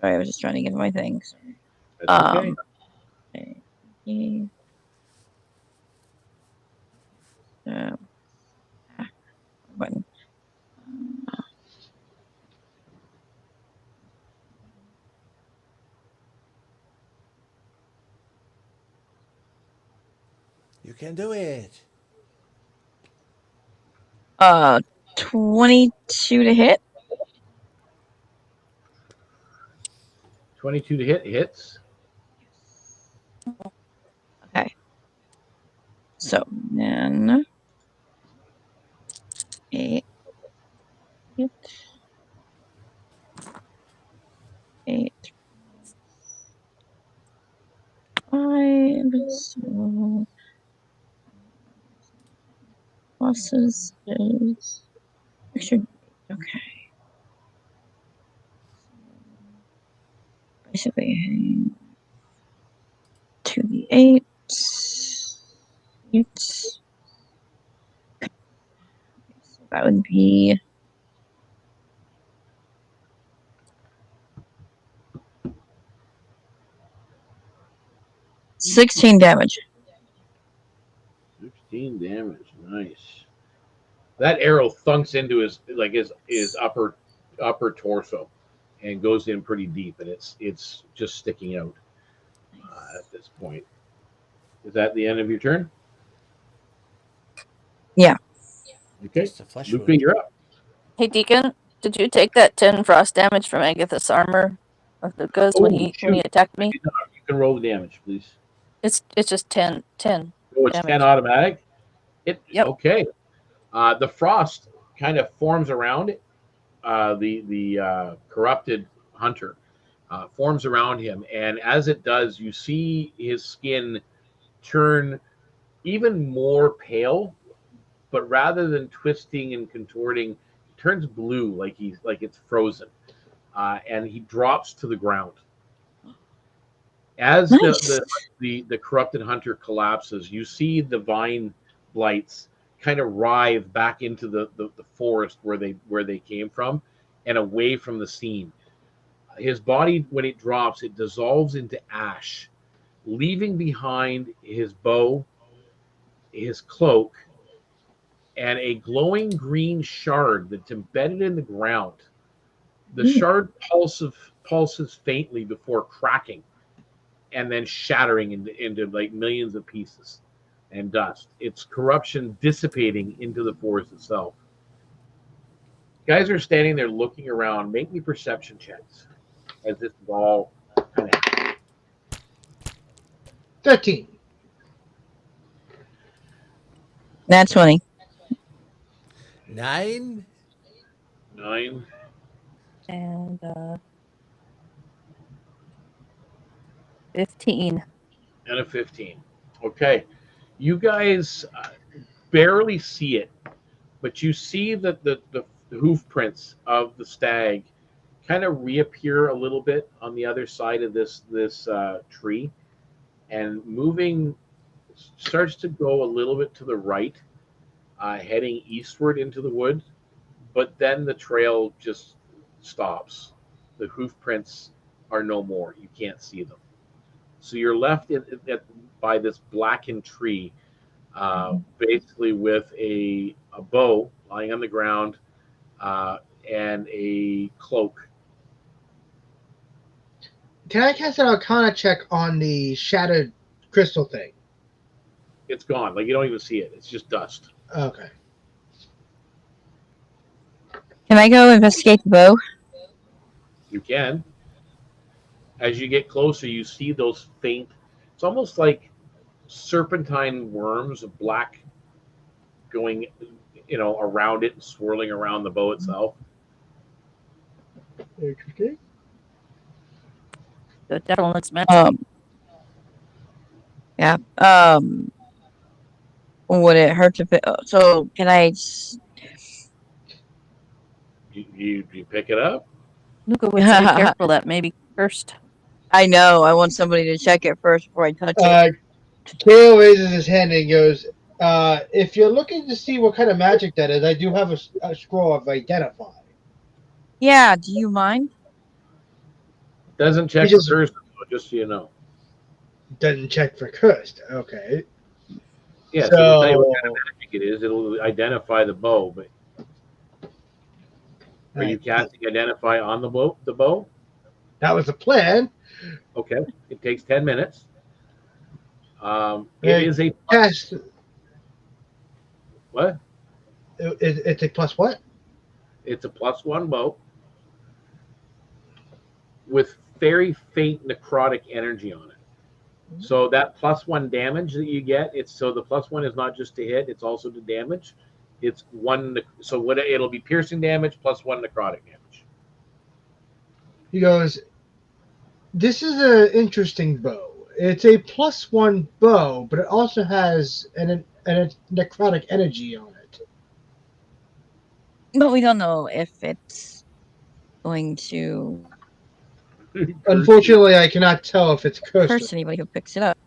Speaker 7: Sorry, I was just trying to get my things.
Speaker 1: That's okay.
Speaker 7: Okay. Button.
Speaker 3: You can do it.
Speaker 7: 22 to hit.
Speaker 1: 22 to hit. Hits.
Speaker 7: Okay. So then 8. 8. 5. So pluses is extra. Okay. Basically 2d8. 8. So that would be 16 damage.
Speaker 1: 16 damage. Nice. That arrow thunks into his upper torso and goes in pretty deep, and it's just sticking out at this point. Is that the end of your turn?
Speaker 7: Yeah.
Speaker 1: Okay.
Speaker 3: Just a flesh
Speaker 1: Luka,
Speaker 3: wound.
Speaker 1: you're up.
Speaker 9: Hey, Deacon, did you take that 10 frost damage from Agatha's armor of Luka's when he attacked me?
Speaker 1: You can roll the damage, please.
Speaker 9: It's just 10
Speaker 1: Oh, it's 10
Speaker 9: damage.
Speaker 1: automatic?
Speaker 9: Yep.
Speaker 1: Okay. The frost kind of forms around it. The corrupted hunter forms around him, and as it does, you see his skin turn even more pale, but rather than twisting and contorting, it turns blue, like it's frozen, and he drops to the ground. As
Speaker 7: Nice.
Speaker 1: the corrupted hunter collapses, you see the vine blights kind of writhe back into the forest where they came from and away from the scene. His body, when it drops, it dissolves into ash, leaving behind his bow, his cloak, and a glowing green shard that's embedded in the ground. The shard pulses faintly before cracking and then shattering into like millions of pieces and dust. Its corruption dissipating into the forest itself. Guys are standing there looking around. Make me perception checks as this is all kind of
Speaker 8: 13.
Speaker 7: That's 20.
Speaker 3: 9.
Speaker 1: 9
Speaker 9: And 15.
Speaker 1: and a 15. Okay, you guys barely see it, but you see that the hoof prints of the stag kind of reappear a little bit on the other side of this tree, and moving starts to go a little bit to the right, heading eastward into the woods, but then the trail just stops. The hoof prints are no more. You can't see them. So you're left by this blackened tree, basically with a bow lying on the ground, and a cloak.
Speaker 8: Can I cast an Arcana check on the shattered crystal thing?
Speaker 1: It's gone. Like you don't even see it. It's just dust.
Speaker 8: Okay.
Speaker 7: Can I go investigate the bow?
Speaker 1: You can. As you get closer, you see those faint. It's almost like serpentine worms of black going, around it and swirling around the bow itself.
Speaker 8: Interesting.
Speaker 9: So it definitely looks magic.
Speaker 7: Yeah. Would it hurt to? So can I?
Speaker 1: You pick it up.
Speaker 9: Luka would say careful that may be cursed.
Speaker 7: I know. I want somebody to check it first before I touch it.
Speaker 8: Kale raises his hand and goes, if you're looking to see what kind of magic that is, I do have a scroll of Identify.
Speaker 7: Yeah. Do you mind?
Speaker 1: Doesn't check for cursed, just so you know.
Speaker 8: Doesn't check for cursed. Okay.
Speaker 1: Yeah, so it'll tell you what kind of magic it is. It'll identify the bow, but are you casting Identify on the bow?
Speaker 8: That was the plan.
Speaker 1: Okay. It takes 10 minutes. It is a
Speaker 8: cast.
Speaker 1: What?
Speaker 8: It's a plus what?
Speaker 1: It's a +1 bow with very faint necrotic energy on it. So that +1 damage that you get, so the +1 is not just to hit, it's also to damage. It's one, so it'll be piercing damage +1 necrotic damage.
Speaker 8: He goes, this is an interesting bow. It's a +1 bow, but it also has a necrotic energy on it.
Speaker 7: But we don't know if it's going to
Speaker 8: Unfortunately, I cannot tell if it's cursed.
Speaker 7: curse anybody who picks it up.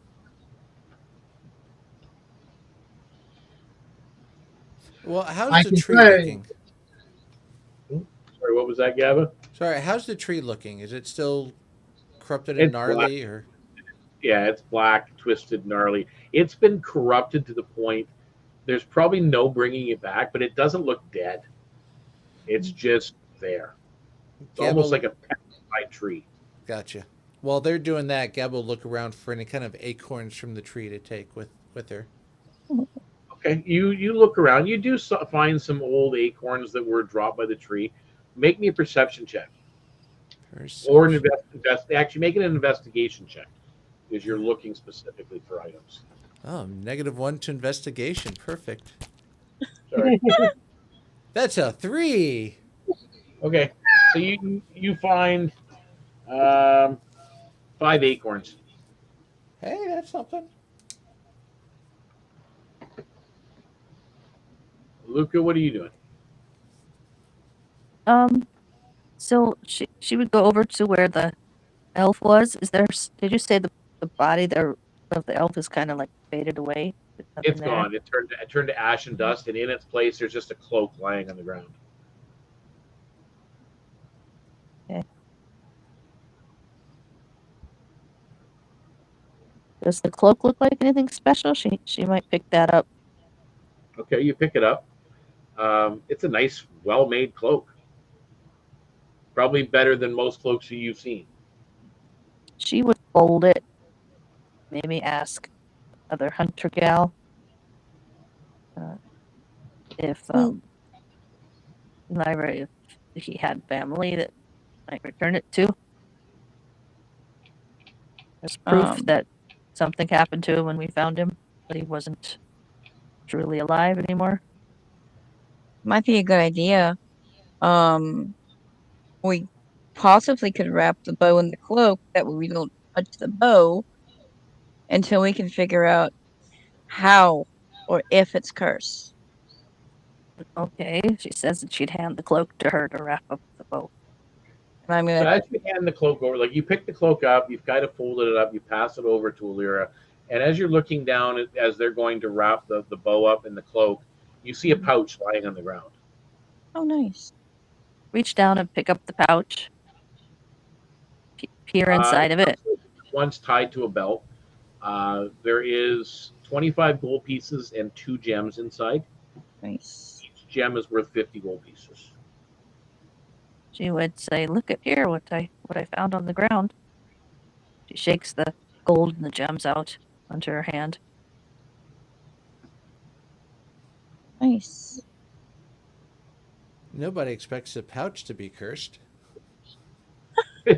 Speaker 3: Well, how's the tree looking?
Speaker 1: Sorry, what was that, Gabba?
Speaker 3: Sorry, how's the tree looking? Is it still corrupted and gnarly, or?
Speaker 1: Yeah, it's black, twisted, gnarly. It's been corrupted to the point there's probably no bringing it back, but it doesn't look dead. It's just there. It's almost like a petrified tree.
Speaker 3: Gotcha. While they're doing that, Gabba will look around for any kind of acorns from the tree to take with her.
Speaker 1: Okay, you look around. You do find some old acorns that were dropped by the tree. Make me a perception check. Or an actually make it an investigation check, because you're looking specifically for items.
Speaker 3: Oh, -1 to investigation. Perfect.
Speaker 1: Sorry.
Speaker 3: That's a 3.
Speaker 1: Okay, so you find 5 acorns.
Speaker 3: Hey, that's something.
Speaker 1: Luka, what are you doing?
Speaker 9: So she would go over to where the elf was. Did you say the body there of the elf is kind of like faded away?
Speaker 1: It's gone. It turned to ash and dust, and in its place, there's just a cloak lying on the ground.
Speaker 9: Okay. Does the cloak look like anything special? She might pick that up.
Speaker 1: Okay, you pick it up. It's a nice, well-made cloak. Probably better than most cloaks you've seen.
Speaker 9: She would fold it. Maybe ask other hunter gal if Lyra, if he had family that might return it to. There's proof that something happened to him when we found him, but he wasn't truly alive anymore.
Speaker 7: Might be a good idea. We possibly could wrap the bow in the cloak. That way we don't touch the bow until we can figure out how or if it's cursed.
Speaker 9: Okay, she says that she'd hand the cloak to her to wrap up the bow.
Speaker 7: And I'm gonna.
Speaker 1: So as you hand the cloak over, like you pick the cloak up, you've kind of folded it up, you pass it over to Alira, and as you're looking down as they're going to wrap the bow up in the cloak, you see a pouch lying on the ground.
Speaker 7: Oh, nice.
Speaker 9: Reach down and pick up the pouch. Peer inside of it.
Speaker 1: One's tied to a belt. There is 25 gold pieces and 2 gems inside.
Speaker 7: Nice.
Speaker 1: Each gem is worth 50 gold pieces.
Speaker 9: she would say, "Look at here, what I found on the ground." She shakes the gold and the gems out onto her hand.
Speaker 7: Nice.
Speaker 3: Nobody expects a pouch to be cursed.
Speaker 1: Don't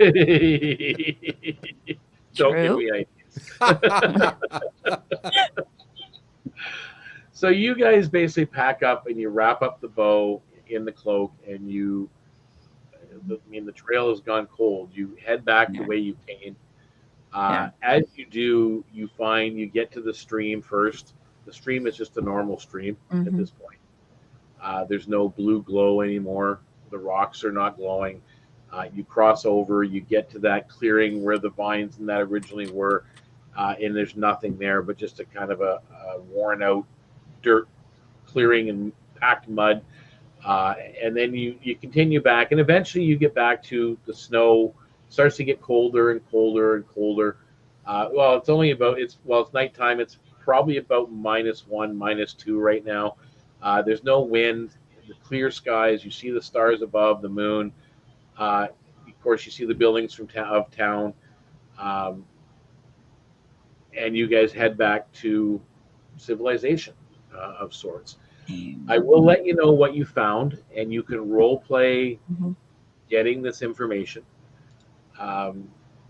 Speaker 1: give
Speaker 9: True.
Speaker 1: me ideas. So you guys basically pack up and you wrap up the bow in the cloak, and the trail has gone cold. You head back the way you came. As you do, you find you get to the stream first. The stream is just a normal stream at this point. There's no blue glow anymore. The rocks are not glowing. You cross over, you get to that clearing where the vines and that originally were, and there's nothing there but just a kind of a worn out dirt clearing and packed mud. And then you continue back, and eventually you get back to the snow. It starts to get colder and colder and colder. It's nighttime. It's probably about -1, -2 right now. There's no wind, the clear skies. You see the stars above, the moon. Of course, you see the buildings of town. And you guys head back to civilization of sorts. I will let you know what you found, and you can role play getting this information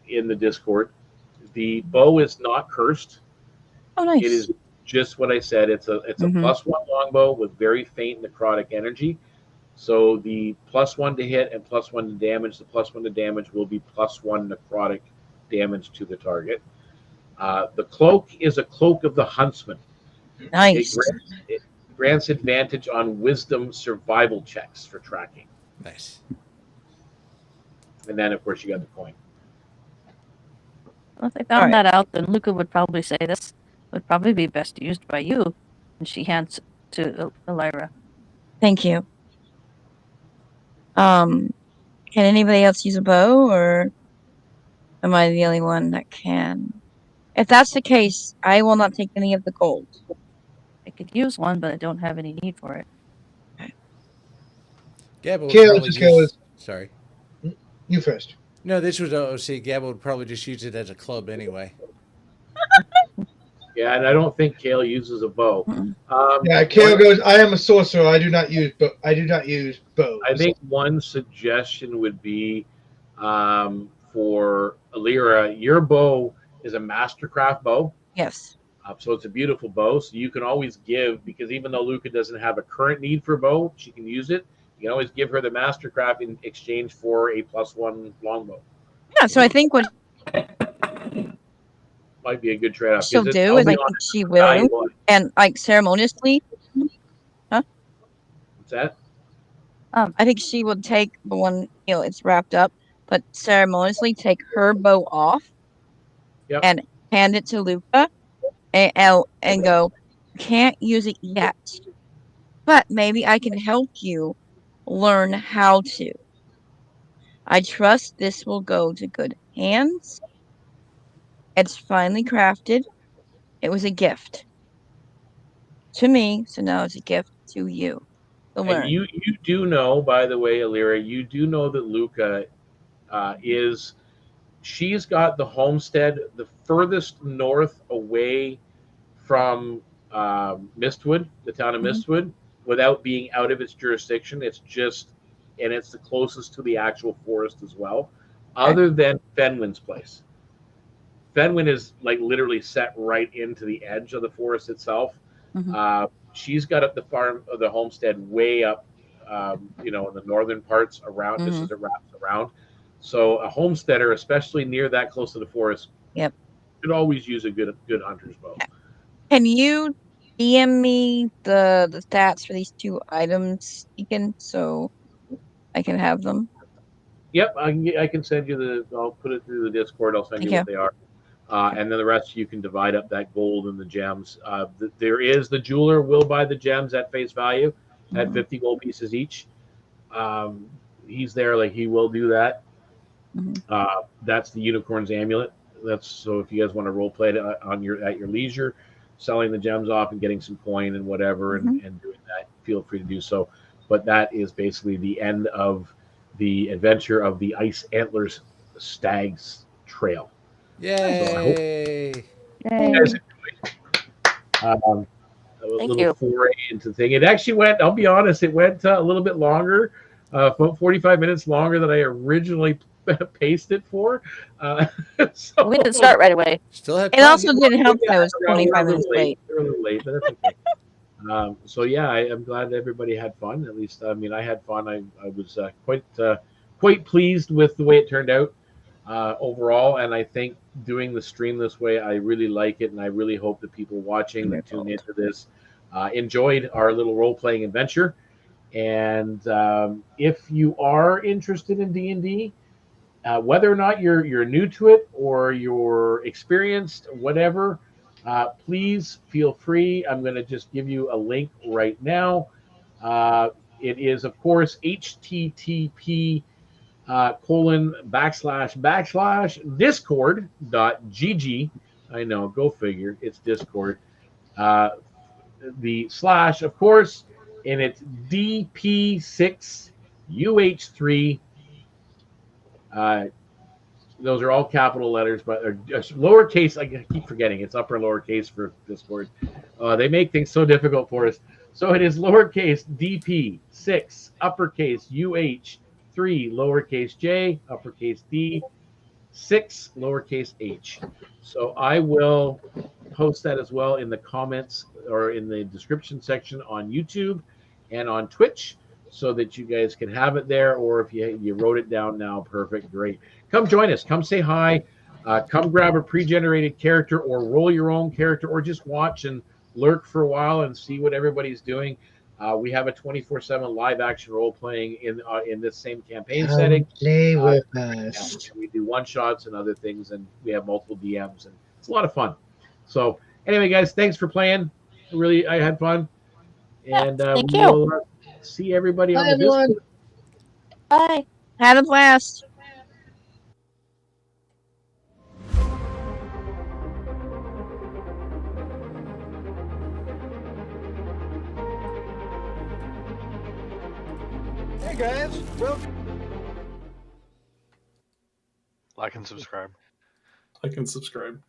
Speaker 1: in the Discord. The bow is not cursed.
Speaker 7: Oh, nice.
Speaker 1: It is just what I said. It's a +1 longbow with very faint necrotic energy. So the +1 to hit and +1 to damage. The +1 to damage will be +1 necrotic damage to the target. The cloak is a cloak of the huntsman.
Speaker 7: Nice.
Speaker 1: It grants advantage on wisdom survival checks for tracking.
Speaker 3: Nice.
Speaker 1: And then, of course, you got the coin.
Speaker 9: Well, if they found that out, then Luka would probably say this would probably be best used by you. And she hands it to Elira.
Speaker 7: Thank you. Can anybody else use a bow, or am I the only one that can? If that's the case, I will not take any of the gold.
Speaker 9: I could use one, but I don't have any need for it.
Speaker 3: Gabba would
Speaker 8: Kale,
Speaker 3: probably
Speaker 8: just Kale
Speaker 3: use... Sorry.
Speaker 8: You first.
Speaker 3: No, this was OC. Gabba would probably just use it as a club anyway.
Speaker 1: Yeah, and I don't think Kale uses a bow.
Speaker 8: Kale goes, I am a sorcerer. I do not use bows.
Speaker 1: I think one suggestion would be for Elira, your bow is a mastercraft bow.
Speaker 7: Yes.
Speaker 1: So it's a beautiful bow. So you can always give, because even though Luka doesn't have a current need for a bow, she can use it. You can always give her the mastercraft in exchange for a +1 longbow.
Speaker 7: Yeah, so I think what
Speaker 1: might be a good trade-off.
Speaker 7: she'll do is I think she will, and like ceremoniously. Huh?
Speaker 1: What's that?
Speaker 7: I think she will take the one, it's wrapped up, but ceremoniously take her bow off and hand it to Luka and go, can't use it yet, but maybe I can help you learn how to. I trust this will go to good hands. It's finely crafted. It was a gift to me, so now it's a gift to you.
Speaker 1: And you do know, by the way, Elira, you do know that Luka she's got the homestead the furthest north away from Mistwood, the town of Mistwood, without being out of its jurisdiction. It's the closest to the actual forest as well, other than Fenwin's place. Fenwin is like literally set right into the edge of the forest itself. She's got up the farm of the homestead way up, in the northern parts around, just as it wraps around. So a homesteader, especially near that close to the forest, could always use a good hunter's bow.
Speaker 7: Can you DM me the stats for these 2 items, Deacon, so I can have them?
Speaker 1: Yep, I can send you I'll put it through the Discord. I'll send you what they are. And then the rest you can divide up that gold and the gems. There is the jeweler will buy the gems at face value at 50 gold pieces each. He's there, he will do that. That's the unicorn's amulet. That's so if you guys want to role play it at your leisure, selling the gems off and getting some coin and whatever and doing that, feel free to do so. But that is basically the end of the adventure of the Ice Antler Stag's Trail.
Speaker 3: Yay!
Speaker 1: You guys enjoyed. A
Speaker 9: Thank
Speaker 1: little
Speaker 9: you.
Speaker 1: foray into the thing. It actually went, I'll be honest, it went a little bit longer, 45 minutes longer than I originally paced it for. So,
Speaker 9: We didn't start right away.
Speaker 3: Still had
Speaker 7: It
Speaker 3: fun.
Speaker 7: also didn't help that I was
Speaker 1: we're a
Speaker 7: 25
Speaker 1: little
Speaker 7: minutes late.
Speaker 1: We're a little late, but that's okay. So yeah, I'm glad everybody had fun. At least, I mean, I had fun. I was quite pleased with the way it turned out overall, and I think doing the stream this way, I really like it, and I really hope that people watching that tune into this enjoyed our little role-playing adventure. And if you are interested in D&D, whether or not you're new to it or you're experienced, whatever, please feel free. I'm going to just give you a link right now. It is, of course, http //discord.gg. I know, go figure. It's Discord. The slash, of course, and it's DP6UH3. Those are all capital letters, but lowercase. I keep forgetting it's upper lowercase for Discord. They make things so difficult for us. So it is lowercase DP6 uppercase UH3 lowercase J uppercase D 6 lowercase h. So I will post that as well in the comments or in the description section on YouTube and on Twitch, so that you guys can have it there. Or if you wrote it down now, perfect, great. Come join us. Come say hi. Come grab a pre-generated character or roll your own character, or just watch and lurk for a while and see what everybody's doing. We have a 24/7 live action role playing in this same campaign setting.
Speaker 8: Play with us.
Speaker 1: We do one shots and other things, and we have multiple DMs, and it's a lot of fun. So anyway, guys, thanks for playing. Really, I had fun, and
Speaker 9: thank
Speaker 1: we'll see everybody on
Speaker 8: Bye,
Speaker 1: the
Speaker 8: everyone.
Speaker 1: Discord.
Speaker 9: Bye.
Speaker 7: Had a blast.
Speaker 2: Hey guys, like and subscribe.
Speaker 10: Like and subscribe.